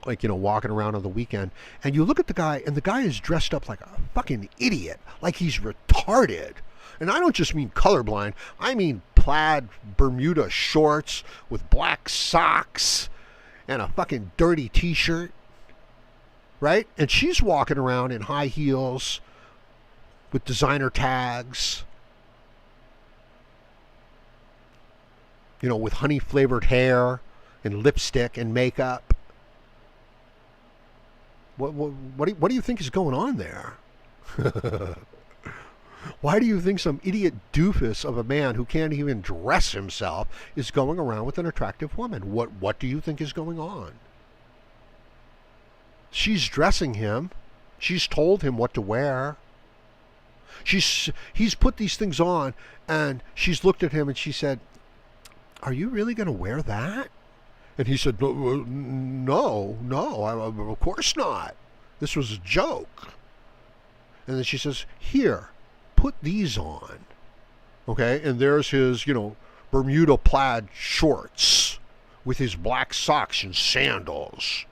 A: like, walking around on the weekend, and you look at the guy, and the guy is dressed up like a fucking idiot, like he's retarded. And I don't just mean colorblind. I mean plaid Bermuda shorts with black socks and a fucking dirty t-shirt. Right? And she's walking around in high heels with designer tags. With honey-flavored hair and lipstick and makeup. What do you think is going on there? Why do you think some idiot doofus of a man who can't even dress himself is going around with an attractive woman? What do you think is going on? She's dressing him. She's told him what to wear. He's put these things on, and she's looked at him and she said, "Are you really going to wear that?" And he said, No, of course not. This was a joke. And then she says, "Here, put these on." Okay, and there's his, Bermuda plaid shorts with his black socks and sandals.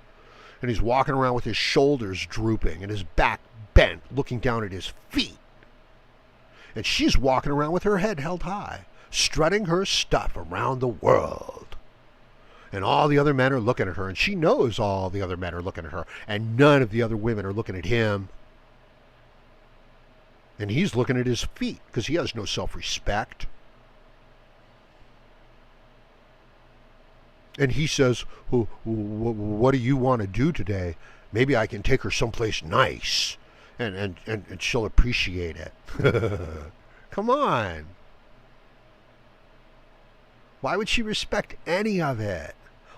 A: And he's walking around with his shoulders drooping and his back bent, looking down at his feet. And she's walking around with her head held high, strutting her stuff around the world. And all the other men are looking at her, and she knows all the other men are looking at her, and none of the other women are looking at him. And he's looking at his feet because he has no self-respect. And he says, "What do you want to do today? Maybe I can take her someplace nice, and she'll appreciate it." Come on. Why would she respect any of it?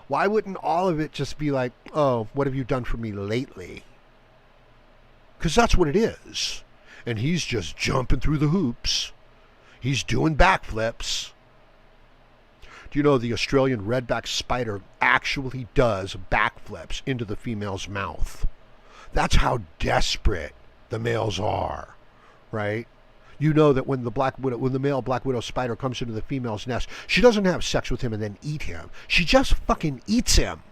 A: Why wouldn't all of it just be like, "Oh, what have you done for me lately?" Because that's what it is. And he's just jumping through the hoops. He's doing backflips. Do you know the Australian redback spider actually does backflips into the female's mouth? That's how desperate the males are, right? You know that when the male black widow spider comes into the female's nest, she doesn't have sex with him and then eat him. She just fucking eats him.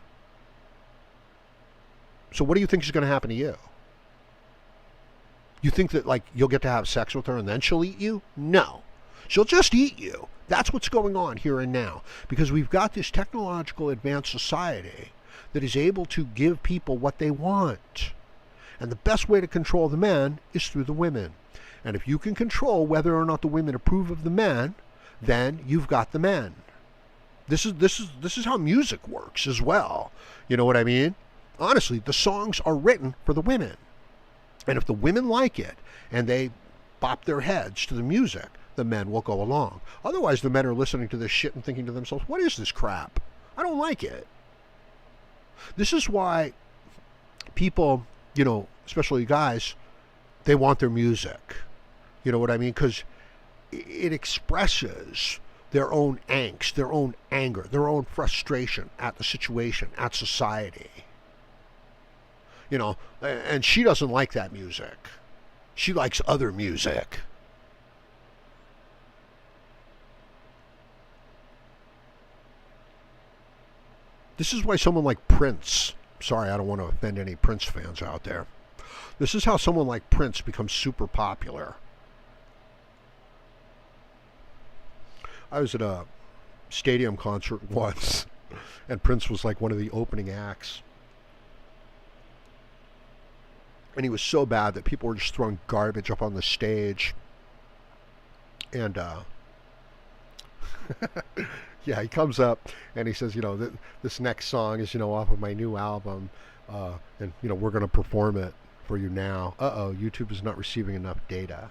A: So what do you think is going to happen to you? You think that, you'll get to have sex with her and then she'll eat you? No. She'll just eat you. That's what's going on here and now. Because we've got this technological advanced society that is able to give people what they want. And the best way to control the men is through the women. And if you can control whether or not the women approve of the men, then you've got the men. This is how music works as well. You know what I mean? Honestly, the songs are written for the women. And if the women like it and they bop their heads to the music, the men will go along. Otherwise, the men are listening to this shit and thinking to themselves, "What is this crap? I don't like it." This is why people, especially guys, they want their music. You know what I mean? Because it expresses their own angst, their own anger, their own frustration at the situation, at society. And she doesn't like that music. She likes other music. This is why someone like Prince, sorry, I don't want to offend any Prince fans out there. This is how someone like Prince becomes super popular. I was at a stadium concert once, and Prince was like one of the opening acts. And he was so bad that people were just throwing garbage up on the stage. And, yeah, he comes up and he says, this next song is, off of my new album. And, we're going to perform it for you now. YouTube is not receiving enough data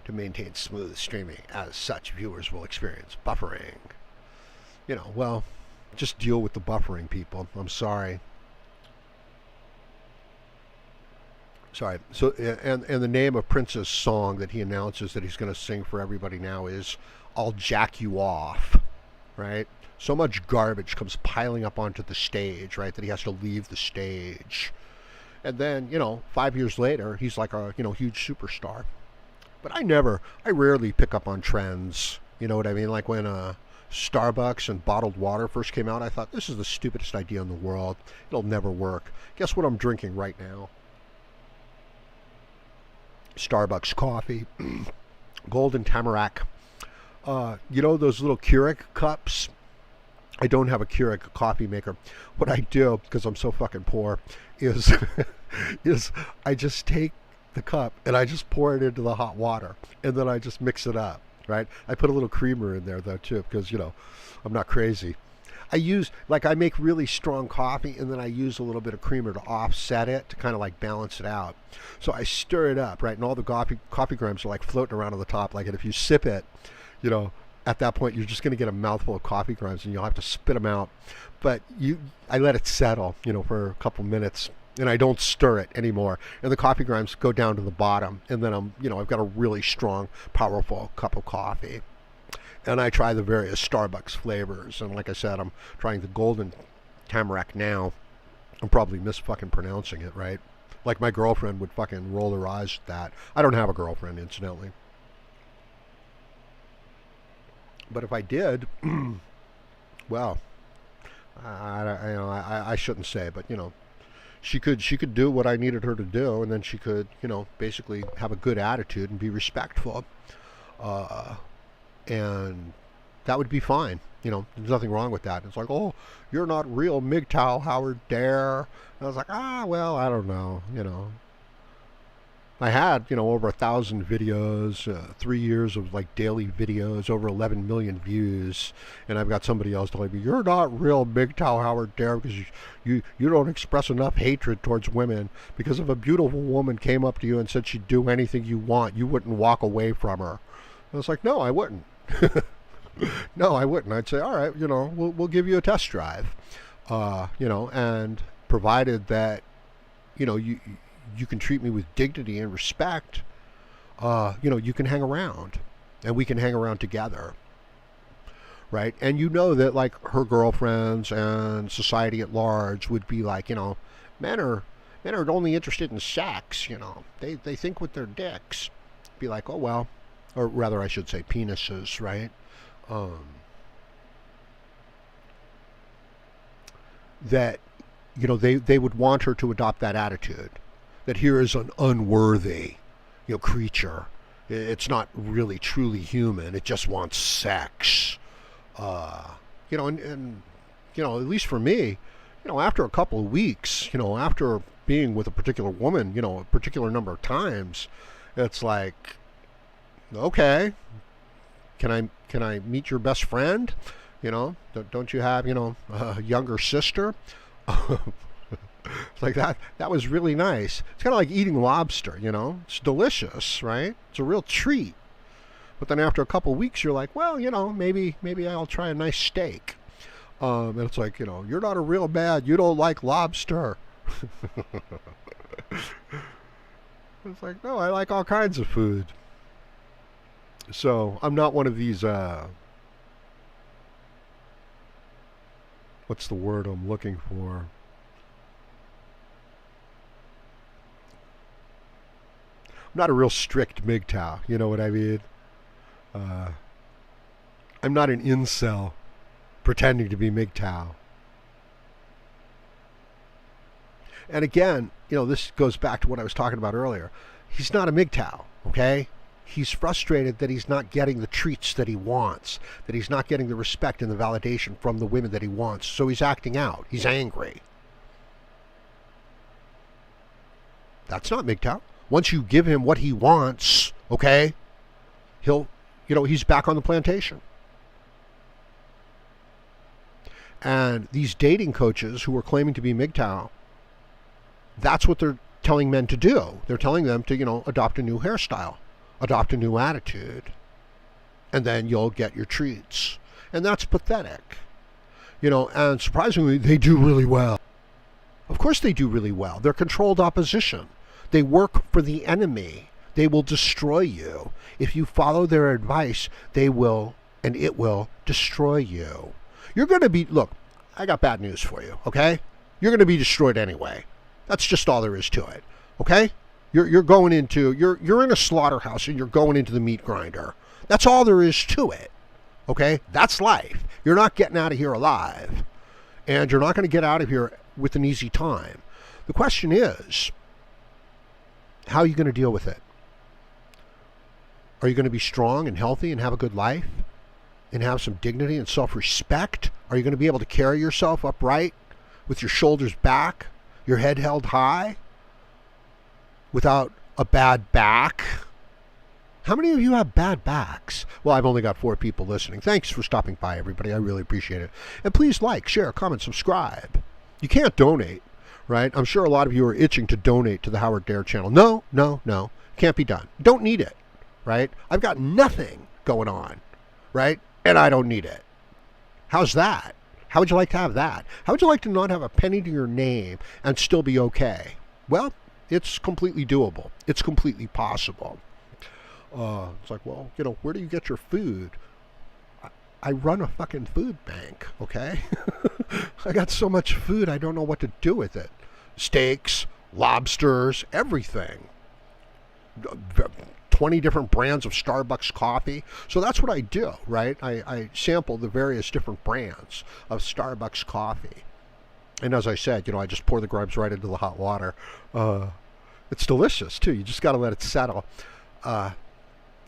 A: to maintain smooth streaming. As such, viewers will experience buffering. Well, Just deal with the buffering, people. I'm sorry. Sorry. So, and the name of Prince's song that he announces that he's going to sing for everybody now is "I'll Jack You Off," right? So much garbage comes piling up onto the stage, right, that he has to leave the stage. And then, 5 years later, he's like a, huge superstar. But I rarely pick up on trends. You know what I mean? Like when Starbucks and bottled water first came out, I thought, this is the stupidest idea in the world. It'll never work. Guess what I'm drinking right now? Starbucks coffee. Golden Tamarack. Those little Keurig cups? I don't have a Keurig coffee maker. What I do, because I'm so fucking poor, is is I just take the cup and I just pour it into the hot water, and then I just mix it up, right? I put a little creamer in there though too, because I'm not crazy. I make really strong coffee, and then I use a little bit of creamer to offset it, to kind of like balance it out. So I stir it up, right? And all the coffee grounds are like floating around on the top. Like, and if you sip it, at that point you're just going to get a mouthful of coffee grounds, and you'll have to spit them out. But I let it settle, for a couple minutes, and I don't stir it anymore. And the coffee grounds go down to the bottom, and then I've got a really strong, powerful cup of coffee. And I try the various Starbucks flavors. And like I said, I'm trying the Golden Tamarack now. I'm probably fucking pronouncing it, right? Like my girlfriend would fucking roll her eyes at that. I don't have a girlfriend, incidentally. But if I did, well, I shouldn't say, but she could do what I needed her to do, and then she could, basically have a good attitude and be respectful. And that would be fine. There's nothing wrong with that. It's like, oh, you're not real MGTOW, Howard Dare. And I was like, well, I don't know. I had, over 1,000 videos, 3 years of like daily videos, over 11 million views, and I've got somebody else telling me, you're not real MGTOW, Howard Dare, because you don't express enough hatred towards women. Because if a beautiful woman came up to you and said she'd do anything you want, you wouldn't walk away from her. I was like, no, I wouldn't. No, I wouldn't. I'd say, all right, we'll give you a test drive, and provided that, you can treat me with dignity and respect, you can hang around, and we can hang around together, right? And that like her girlfriends and society at large would be like, men are only interested in sex, they think with their dicks. Be like, oh well. Or rather, I should say penises, right? That, they would want her to adopt that attitude. That here is an unworthy, creature. It's not really truly human. It just wants sex. And at least for me, after a couple of weeks, after being with a particular woman, a particular number of times, it's like, okay, can I meet your best friend? Don't you have a younger sister? Like that was really nice. It's kind of like eating lobster. It's delicious, right? It's a real treat. But then after a couple of weeks, you're like, well, maybe I'll try a nice steak. And it's like, you're not a real man. You don't like lobster. It's like, no, I like all kinds of food. So I'm not one of these, what's the word I'm looking for? I'm not a real strict MGTOW, you know what I mean? I'm not an incel pretending to be MGTOW. And again, this goes back to what I was talking about earlier. He's not a MGTOW, okay? He's frustrated that he's not getting the treats that he wants, that he's not getting the respect and the validation from the women that he wants. So he's acting out. He's angry. That's not MGTOW. Once you give him what he wants, okay, he's back on the plantation. And these dating coaches who are claiming to be MGTOW, that's what they're telling men to do. They're telling them to, adopt a new hairstyle. Adopt a new attitude, and then you'll get your treats. And that's pathetic. And surprisingly, they do really well. Of course they do really well. They're controlled opposition. They work for the enemy. They will destroy you. If you follow their advice, they will, and it will destroy you. You're going to be, look, I got bad news for you, okay? You're going to be destroyed anyway. That's just all there is to it, okay? You're going into, you're in a slaughterhouse and you're going into the meat grinder. That's all there is to it, okay? That's life. You're not getting out of here alive. And you're not going to get out of here with an easy time. The question is, how are you going to deal with it? Are you going to be strong and healthy and have a good life and have some dignity and self-respect? Are you going to be able to carry yourself upright with your shoulders back, your head held high, without a bad back? How many of you have bad backs? Well, I've only got 4 people listening. Thanks for stopping by, everybody. I really appreciate it. And please like, share, comment, subscribe. You can't donate, right? I'm sure a lot of you are itching to donate to the Howard Dare channel. No. Can't be done. Don't need it, right? I've got nothing going on, right? And I don't need it. How's that? How would you like to have that? How would you like to not have a penny to your name and still be okay? Well, it's completely doable. It's completely possible. It's like, well, where do you get your food? I run a fucking food bank, okay? I got so much food, I don't know what to do with it. Steaks, lobsters, everything. 20 different brands of Starbucks coffee. So that's what I do, right? I sample the various different brands of Starbucks coffee. And as I said, I just pour the grubs right into the hot water. It's delicious, too. You just got to let it settle.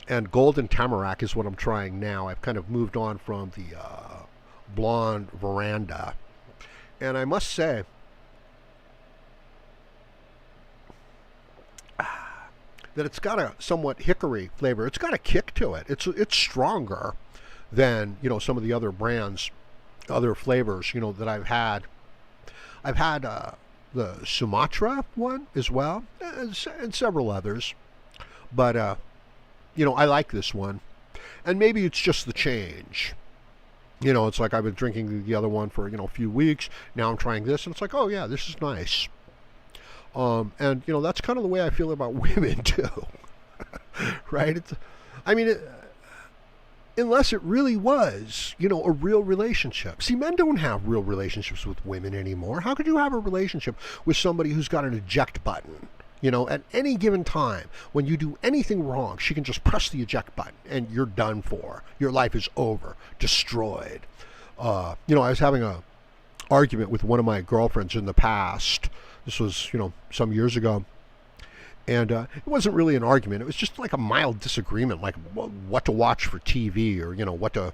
A: And golden tamarack is what I'm trying now. I've kind of moved on from the blonde veranda. And I must say, that it's got a somewhat hickory flavor. It's got a kick to it. It's stronger than, some of the other brands, other flavors, that I've had. I've had the Sumatra one as well, and several others. But, I like this one. And maybe it's just the change. It's like I've been drinking the other one for, a few weeks. Now I'm trying this, and it's like, oh, yeah, this is nice. And, that's kind of the way I feel about women, too. Right? Unless it really was, a real relationship. See, men don't have real relationships with women anymore. How could you have a relationship with somebody who's got an eject button? At any given time, when you do anything wrong, she can just press the eject button and you're done for. Your life is over, destroyed. I was having a argument with one of my girlfriends in the past. This was, some years ago. And it wasn't really an argument. It was just like a mild disagreement, like what to watch for TV or, what to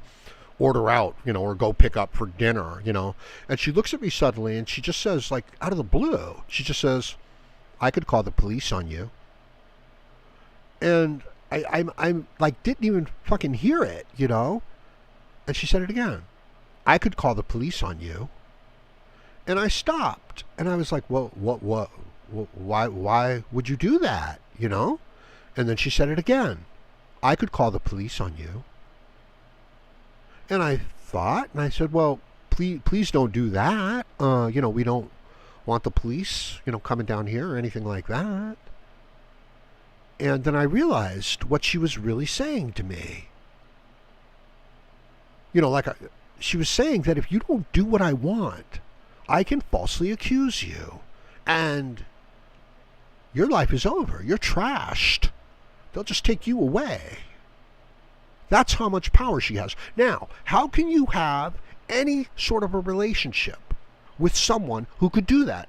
A: order out, or go pick up for dinner, And she looks at me suddenly and she just says, like, out of the blue, she just says, I could call the police on you. And I'm like, didn't even fucking hear it, And she said it again. I could call the police on you. And I stopped. And I was like, well, why would you do that, And then she said it again. I could call the police on you. And I thought, and I said, well, please don't do that. We don't want the police, coming down here or anything like that. And then I realized what she was really saying to me. She was saying that if you don't do what I want, I can falsely accuse you. And your life is over. You're trashed. They'll just take you away. That's how much power she has. Now, how can you have any sort of a relationship with someone who could do that?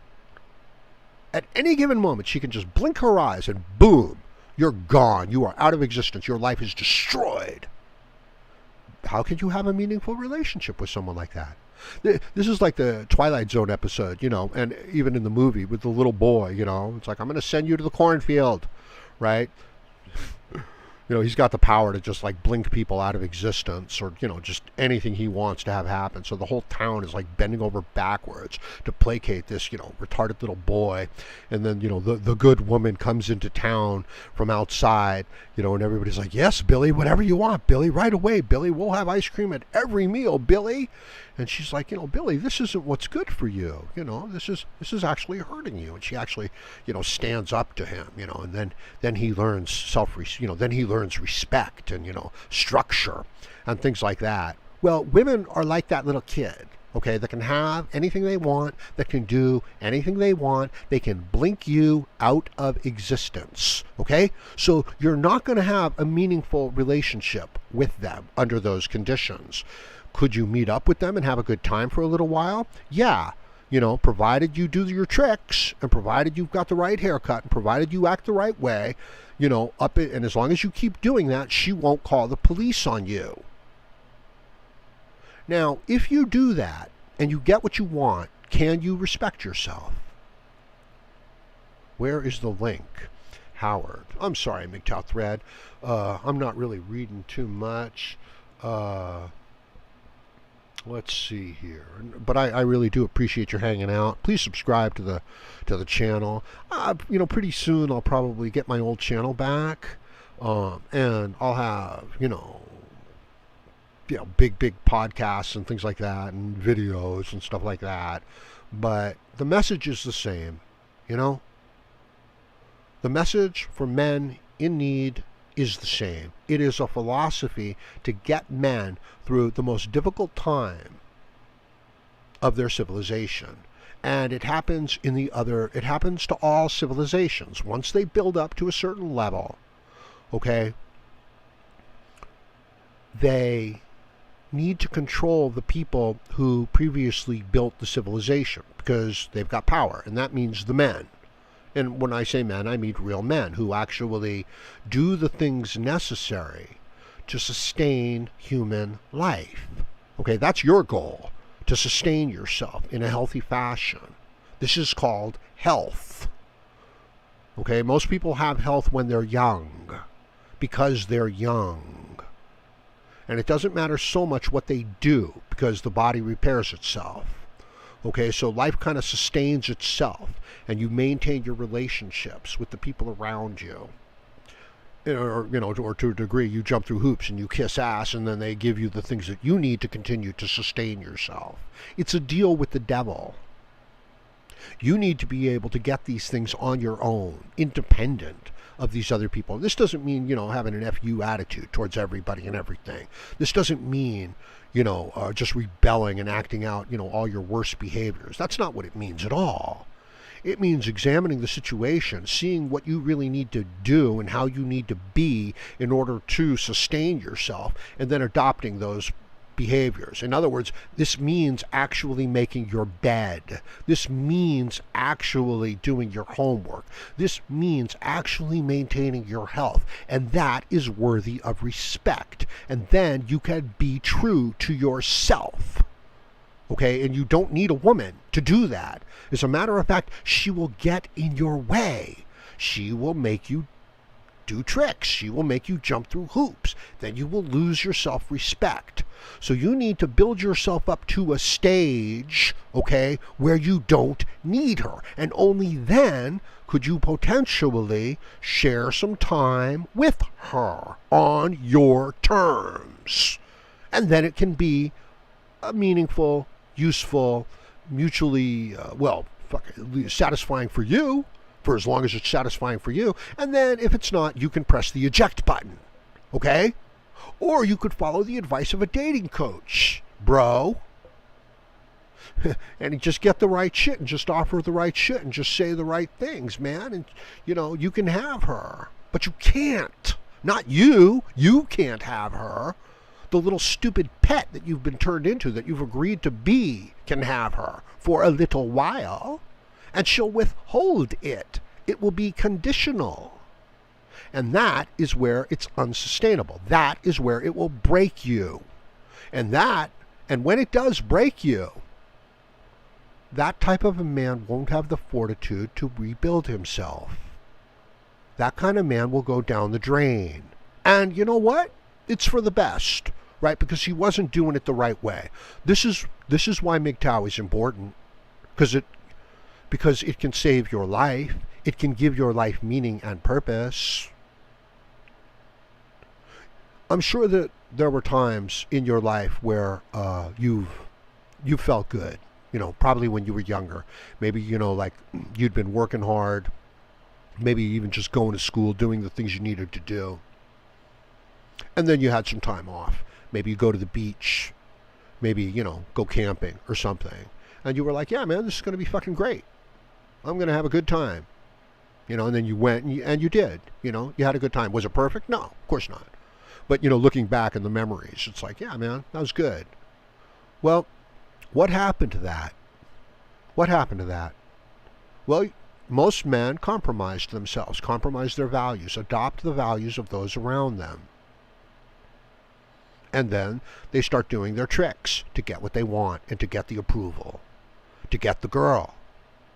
A: At any given moment, she can just blink her eyes and boom, you're gone. You are out of existence. Your life is destroyed. How can you have a meaningful relationship with someone like that? This is like the Twilight Zone episode, and even in the movie with the little boy, it's like, I'm going to send you to the cornfield, right? He's got the power to just like blink people out of existence or, just anything he wants to have happen. So the whole town is like bending over backwards to placate this, retarded little boy. And then, the good woman comes into town from outside, and everybody's like, yes, Billy, whatever you want, Billy, right away, Billy, we'll have ice cream at every meal, Billy. And she's like, Billy, this isn't what's good for you. This is actually hurting you. And she actually, stands up to him, and then he learns then he learns respect and, structure and things like that. Well, women are like that little kid. Okay, that can have anything they want, that can do anything they want, they can blink you out of existence. Okay, so you're not going to have a meaningful relationship with them under those conditions. Could you meet up with them and have a good time for a little while? Yeah, provided you do your tricks, and provided you've got the right haircut, and provided you act the right way, and as long as you keep doing that, she won't call the police on you. Now, if you do that and you get what you want, can you respect yourself? Where is the link? Howard. I'm sorry, MGTOW thread. I'm not really reading too much. Let's see here. But I really do appreciate your hanging out. Please subscribe to the channel. Pretty soon I'll probably get my old channel back. And I'll have, big podcasts and things like that, and videos and stuff like that. But the message is the same, The message for men in need is the same. It is a philosophy to get men through the most difficult time of their civilization. And it happens it happens to all civilizations. Once they build up to a certain level, okay, they need to control the people who previously built the civilization because they've got power, and that means the men. And when I say men, I mean real men who actually do the things necessary to sustain human life. Okay, that's your goal, to sustain yourself in a healthy fashion. This is called health. Okay, most people have health when they're young because they're young. And it doesn't matter so much what they do because the body repairs itself. Okay, so life kind of sustains itself, and you maintain your relationships with the people around you. Or to a degree, you jump through hoops and you kiss ass, and then they give you the things that you need to continue to sustain yourself. It's a deal with the devil. You need to be able to get these things on your own, independent of these other people. This doesn't mean, having an FU attitude towards everybody and everything. This doesn't mean, just rebelling and acting out, all your worst behaviors. That's not what it means at all. It means examining the situation, seeing what you really need to do and how you need to be in order to sustain yourself, and then adopting those behaviors. In other words, this means actually making your bed. This means actually doing your homework. This means actually maintaining your health. And that is worthy of respect. And then you can be true to yourself. Okay, and you don't need a woman to do that. As a matter of fact, she will get in your way. She will make you do tricks. She will make you jump through hoops. Then you will lose your self-respect. So you need to build yourself up to a stage, okay, where you don't need her. And only then could you potentially share some time with her on your terms. And then it can be a meaningful, useful, mutually, satisfying for you, for as long as it's satisfying for you. And then if it's not, you can press the eject button, okay? Or you could follow the advice of a dating coach, bro. And just get the right shit and just offer the right shit and just say the right things, man. And, you can have her. But you can't. Not you. You can't have her. The little stupid pet that you've been turned into, that you've agreed to be, can have her for a little while. And she'll withhold it. It will be conditional. And that is where it's unsustainable. That is where it will break you. And when it does break you, that type of a man won't have the fortitude to rebuild himself. That kind of man will go down the drain. And you know what? It's for the best, right? Because he wasn't doing it the right way. This is why MGTOW is important. Because it can save your life. It can give your life meaning and purpose. I'm sure that there were times in your life where you've you felt good. Probably when you were younger. Maybe, like you'd been working hard. Maybe even just going to school, doing the things you needed to do. And then you had some time off. Maybe you go to the beach. Maybe, go camping or something. And you were like, yeah, man, this is going to be fucking great. I'm going to have a good time. And then you went and you did. You had a good time. Was it perfect? No, of course not. But, looking back in the memories, it's like, yeah, man, that was good. Well, what happened to that? What happened to that? Well, most men compromised themselves, compromise their values, adopt the values of those around them. And then they start doing their tricks to get what they want and to get the approval, to get the girl,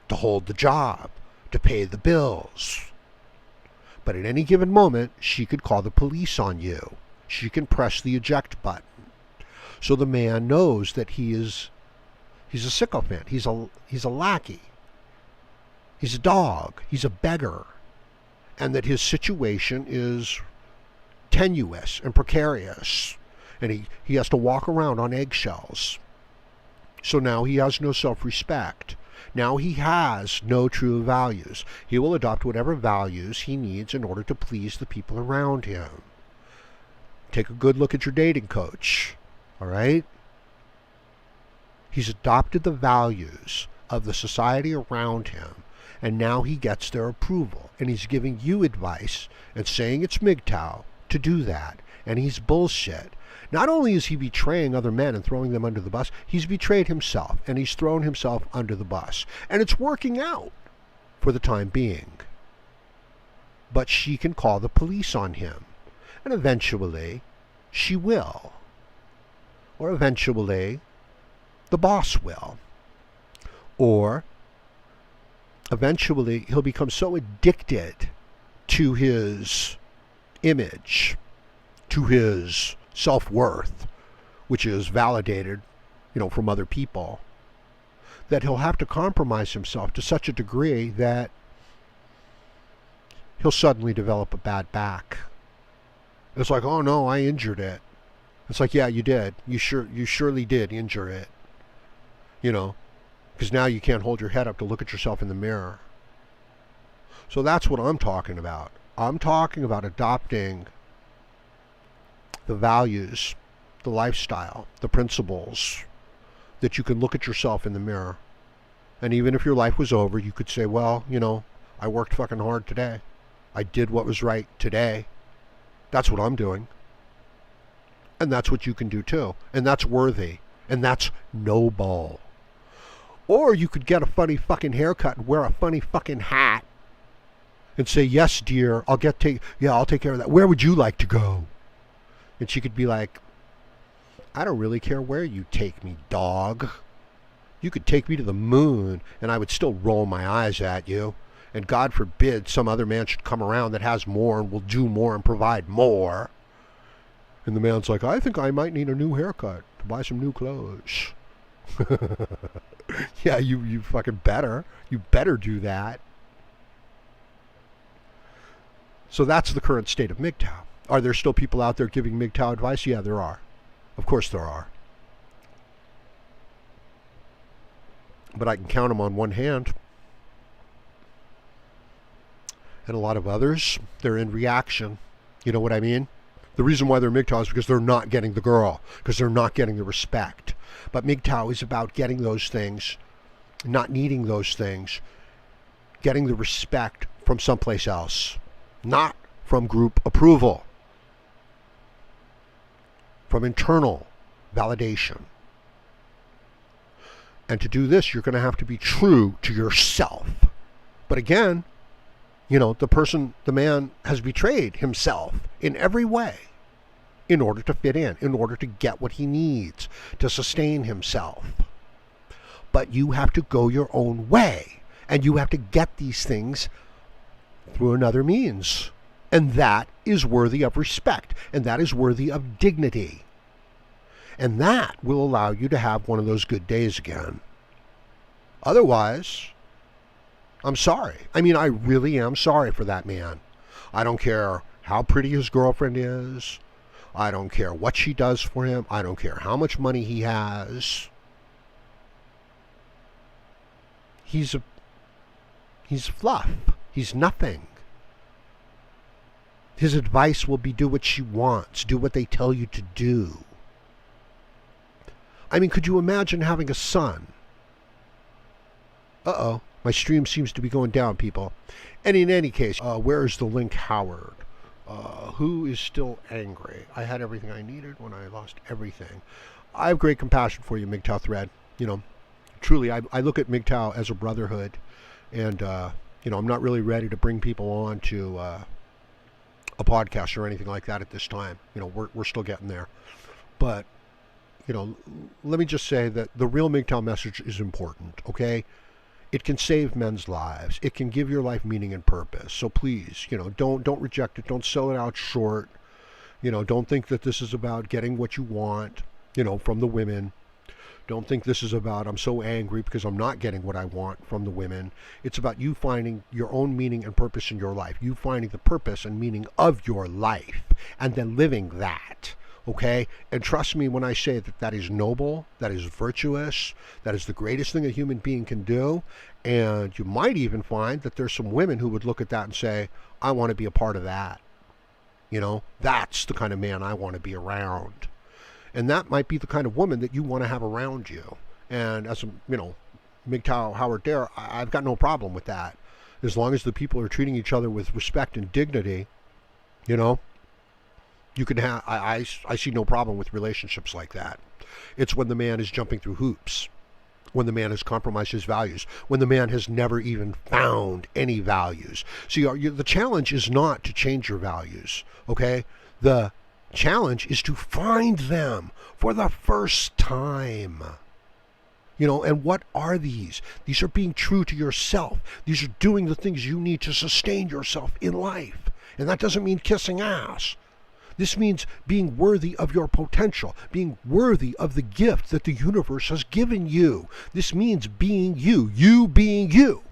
A: to hold the job, to pay the bills. But at any given moment, she could call the police on you. She can press the eject button. So the man knows that he's a sycophant. He's a lackey. He's a dog. He's a beggar. And that his situation is tenuous and precarious. And he has to walk around on eggshells. So now he has no self-respect. Now he has no true values. He will adopt whatever values he needs in order to please the people around him. Take a good look at your dating coach. All right? He's adopted the values of the society around him, and now he gets their approval. And he's giving you advice and saying it's MGTOW to do that. And he's bullshit. Not only is he betraying other men and throwing them under the bus, he's betrayed himself, and he's thrown himself under the bus. And it's working out for the time being. But she can call the police on him. And eventually, she will. Or eventually, the boss will. Or eventually, he'll become so addicted to his image, to his self-worth, which is validated, from other people, that he'll have to compromise himself to such a degree that he'll suddenly develop a bad back. It's like, oh no, I injured it. It's like, yeah, you did. You surely did injure it. Because now you can't hold your head up to look at yourself in the mirror. So that's what I'm talking about. I'm talking about adopting the values, the lifestyle, the principles, that you can look at yourself in the mirror. And even if your life was over, you could say, well, I worked fucking hard today. I did what was right today. That's what I'm doing. And that's what you can do too. And that's worthy. And that's noble. Or you could get a funny fucking haircut and wear a funny fucking hat and say, yes, dear, I'll take care of that. Where would you like to go? And she could be like, I don't really care where you take me, dog. You could take me to the moon, and I would still roll my eyes at you. And God forbid some other man should come around that has more and will do more and provide more. And the man's like, I think I might need a new haircut to buy some new clothes. Yeah, you fucking better. You better do that. So that's the current state of MGTOW. Are there still people out there giving MGTOW advice? Yeah, there are. Of course there are. But I can count them on one hand. And a lot of others, they're in reaction. You know what I mean? The reason why they're MGTOW is because they're not getting the girl, because they're not getting the respect. But MGTOW is about getting those things, not needing those things, getting the respect from someplace else, not from group approval, from internal validation. And to do this, you're going to have to be true to yourself. But again, the man has betrayed himself in every way in order to fit in order to get what he needs to sustain himself. But you have to go your own way, and you have to get these things through another means. And that is worthy of respect, and that is worthy of dignity. And that will allow you to have one of those good days again. Otherwise, I'm sorry. I mean, I really am sorry for that man. I don't care how pretty his girlfriend is. I don't care what she does for him. I don't care how much money he has. he's fluff. He's nothing. His advice will be do what she wants, do what they tell you to do. I mean, could you imagine having a son? Uh-oh, my stream seems to be going down, people. And in any case, where is the link Howard? Who is still angry? I had everything I needed when I lost everything. I have great compassion for you, MGTOW thread. You know, truly, I look at MGTOW as a brotherhood. And, you know, I'm not really ready to bring people on to a podcast or anything like that at this time. You know, we're still getting there. But, you know, let me just say that the real MGTOW message is important, okay? It can save men's lives. It can give your life meaning and purpose. So please, you know, don't reject it. Don't sell it out short. You know, don't think that this is about getting what you want, you know, from the women. Don't think this is about I'm so angry because I'm not getting what I want from the women. It's about you finding your own meaning and purpose in your life. You finding the purpose and meaning of your life and then living that. Okay? And trust me when I say that that is noble, that is virtuous, that is the greatest thing a human being can do. And you might even find that there's some women who would look at that and say, I want to be a part of that. You know, that's the kind of man I want to be around. And that might be the kind of woman that you want to have around you. And as a, you know, MGTOW Howard Dare, I've got no problem with that. As long as the people are treating each other with respect and dignity, you know, you can have, I see no problem with relationships like that. It's when the man is jumping through hoops, when the man has compromised his values, when the man has never even found any values. See, the challenge is not to change your values, okay? The challenge is to find them for the first time. You know, and what are these? These are being true to yourself. These are doing the things you need to sustain yourself in life. And that doesn't mean kissing ass. This means being worthy of your potential, being worthy of the gift that the universe has given you. This means being you, you being you.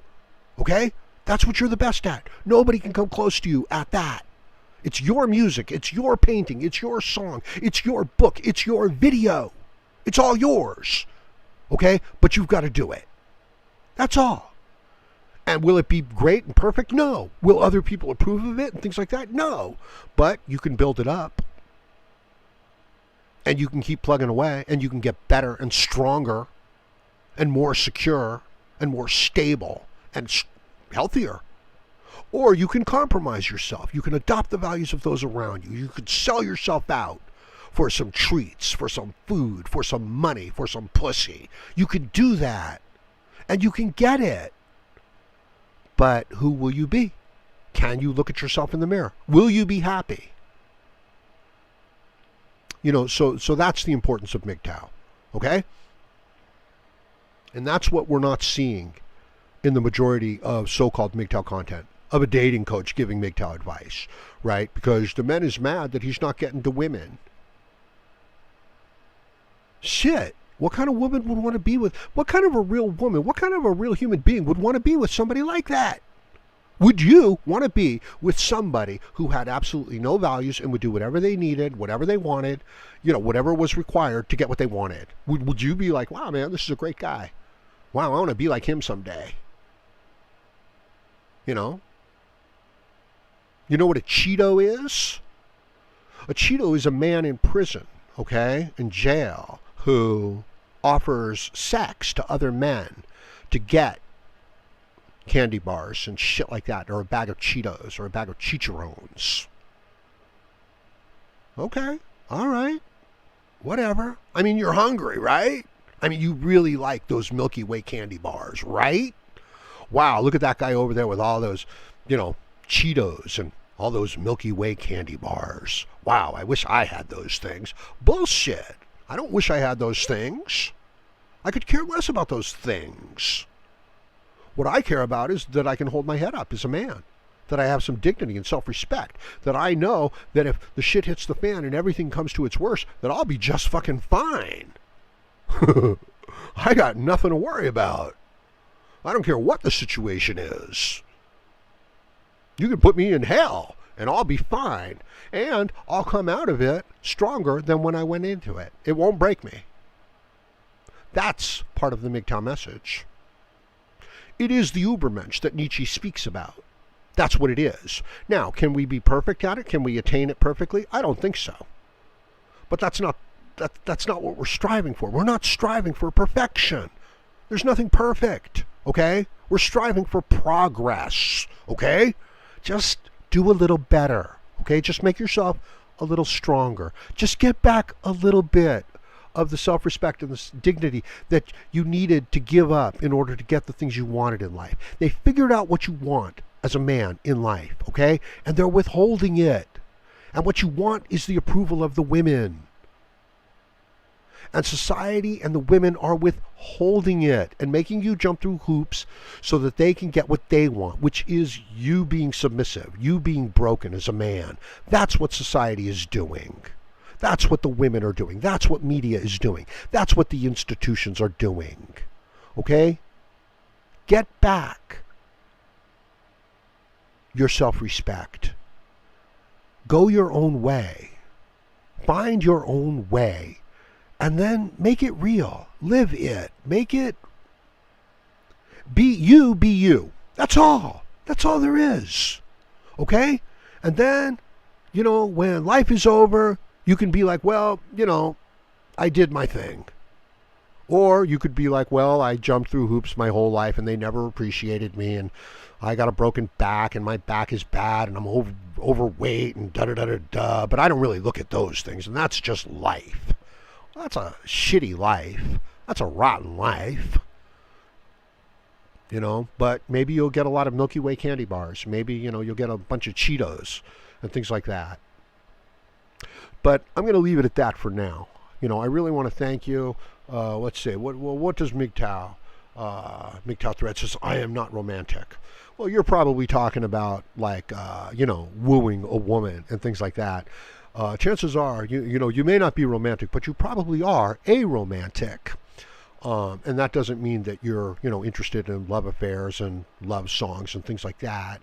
A: Okay? That's what you're the best at. Nobody can come close to you at that. It's your music, it's your painting, it's your song, it's your book, it's your video. It's all yours. Okay? But you've got to do it. That's all. And will it be great and perfect? No. Will other people approve of it and things like that? No. But you can build it up. And you can keep plugging away. And you can get better and stronger and more secure and more stable and healthier. Or you can compromise yourself. You can adopt the values of those around you. You could sell yourself out for some treats, for some food, for some money, for some pussy. You can do that. And you can get it. But who will you be? Can you look at yourself in the mirror? Will you be happy? You know, so that's the importance of MGTOW, okay? And that's what we're not seeing in the majority of so-called MGTOW content, of a dating coach giving MGTOW advice, right? Because the man is mad that he's not getting the women. Shit. What kind of woman would want to be with, what kind of a real woman, what kind of a real human being would want to be with somebody like that? Would you want to be with somebody who had absolutely no values and would do whatever they needed, whatever they wanted, you know, whatever was required to get what they wanted? Would you be like, wow, man, this is a great guy. Wow, I want to be like him someday. You know? You know what a Cheeto is? A Cheeto is a man in prison, okay, in jail, who offers sex to other men to get candy bars and shit like that, or a bag of Cheetos, or a bag of chicharrones. Okay, all right, whatever. I mean, you're hungry, right? I mean, you really like those Milky Way candy bars, right? Wow, look at that guy over there with all those, you know, Cheetos and all those Milky Way candy bars. Wow, I wish I had those things. Bullshit. I don't wish I had those things. I could care less about those things. What I care about is that I can hold my head up as a man, that I have some dignity and self-respect, that I know that if the shit hits the fan and everything comes to its worst, that I'll be just fucking fine. I got nothing to worry about. I don't care what the situation is. You can put me in hell and I'll be fine. And I'll come out of it stronger than when I went into it. It won't break me. That's part of the MGTOW message. It is the ubermensch that Nietzsche speaks about. That's what it is. Now, can we be perfect at it? Can we attain it perfectly? I don't think so. But that's not what we're striving for. We're not striving for perfection. There's nothing perfect, okay? We're striving for progress, okay? Just do a little better, okay? Just make yourself a little stronger. Just get back a little bit of the self-respect and the dignity that you needed to give up in order to get the things you wanted in life. They figured out what you want as a man in life, okay? And they're withholding it. And what you want is the approval of the women. And society and the women are withholding it and making you jump through hoops so that they can get what they want, which is you being submissive, you being broken as a man. That's what society is doing. That's what the women are doing. That's what media is doing. That's what the institutions are doing. Okay? Get back your self-respect. Go your own way. Find your own way. And then make it real. Live it. Make it. Be you, be you. That's all. That's all there is. Okay? And then, when life is over, you can be like, well, I did my thing. Or you could be like, well, I jumped through hoops my whole life and they never appreciated me and I got a broken back and my back is bad and I'm overweight and da-da-da-da-da. But I don't really look at those things, and that's just life. That's a shitty life. That's a rotten life. But maybe you'll get a lot of Milky Way candy bars. Maybe, you'll get a bunch of Cheetos and things like that. But I'm going to leave it at that for now. I really want to thank you. Let's see. What does MGTOW? MGTOW Thread says, I am not romantic. Well, you're probably talking about wooing a woman and things like that. Chances are, you may not be romantic, but you probably are aromantic. And that doesn't mean that you're, interested in love affairs and love songs and things like that.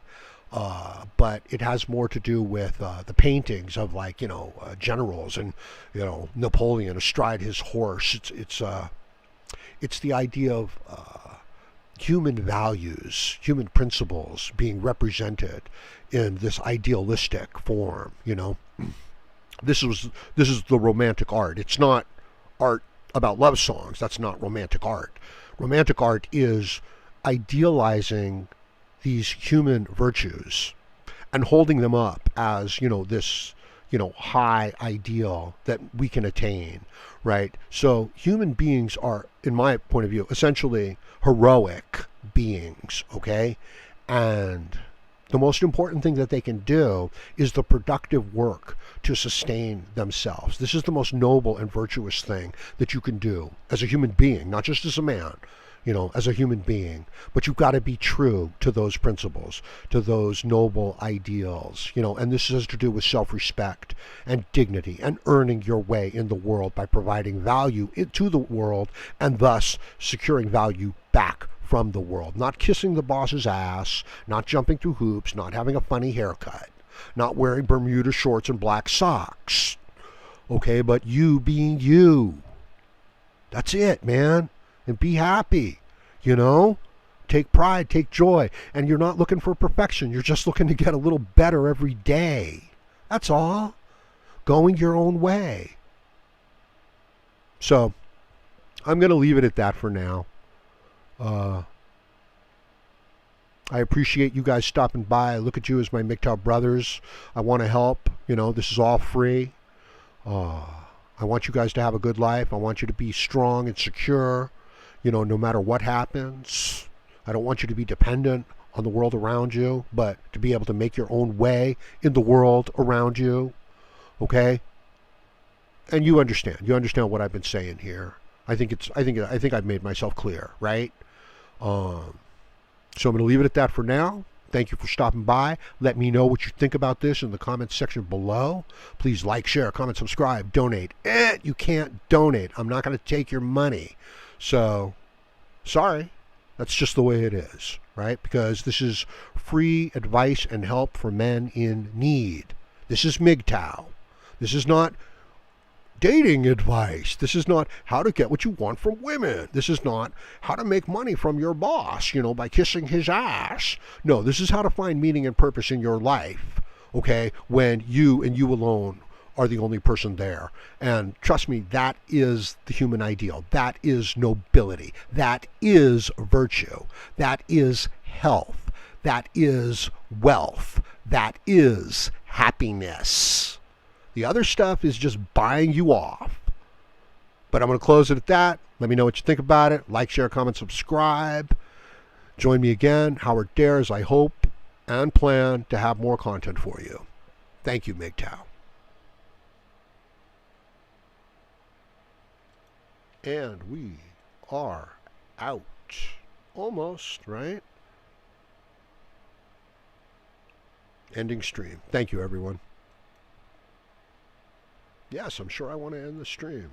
A: But it has more to do with the paintings of generals and Napoleon astride his horse. It's the idea of human values, human principles being represented in this idealistic form. This is the romantic art. It's not art about love songs. That's not romantic art. Romantic art is idealizing these human virtues and holding them up as, this, high ideal that we can attain, right? So human beings are, in my point of view, essentially heroic beings, okay? And the most important thing that they can do is the productive work to sustain themselves. This is the most noble and virtuous thing that you can do as a human being, not just as a man, as a human being. But you've got to be true to those principles, to those noble ideals, and this has to do with self-respect and dignity and earning your way in the world by providing value to the world and thus securing value back from the world. Not kissing the boss's ass, not jumping through hoops, not having a funny haircut, not wearing Bermuda shorts and black socks. Okay, but you being you. That's it, man. And be happy, Take pride, take joy. And you're not looking for perfection. You're just looking to get a little better every day. That's all. Going your own way. So, I'm going to leave it at that for now. I appreciate you guys stopping by. I look at you as my MGTOW brothers. I want to help. This is all free. I want you guys to have a good life. I want you to be strong and secure, no matter what happens. I don't want you to be dependent on the world around you, but to be able to make your own way in the world around you. Okay? And you understand. You understand what I've been saying here. I think I've made myself clear, right? So I'm going to leave it at that for now. Thank you for stopping by. Let me know what you think about this in the comments section below. Please like, share, comment, subscribe, donate. You can't donate. I'm not going to take your money. So, sorry. That's just the way it is, right? Because this is free advice and help for men in need. This is MGTOW. This is not dating advice. This is not how to get what you want from women. This is not how to make money from your boss, by kissing his ass. No, this is how to find meaning and purpose in your life, okay, when you and you alone are the only person there. And trust me, that is the human ideal. That is nobility. That is virtue. That is health. That is wealth. That is happiness. The other stuff is just buying you off. But I'm going to close it at that. Let me know what you think about it. Like, share, comment, subscribe. Join me again, Howard Dares, I hope and plan to have more content for you. Thank you, MGTOW. And we are out. Almost, right? Ending stream. Thank you, everyone. Yes, I'm sure I want to end the stream.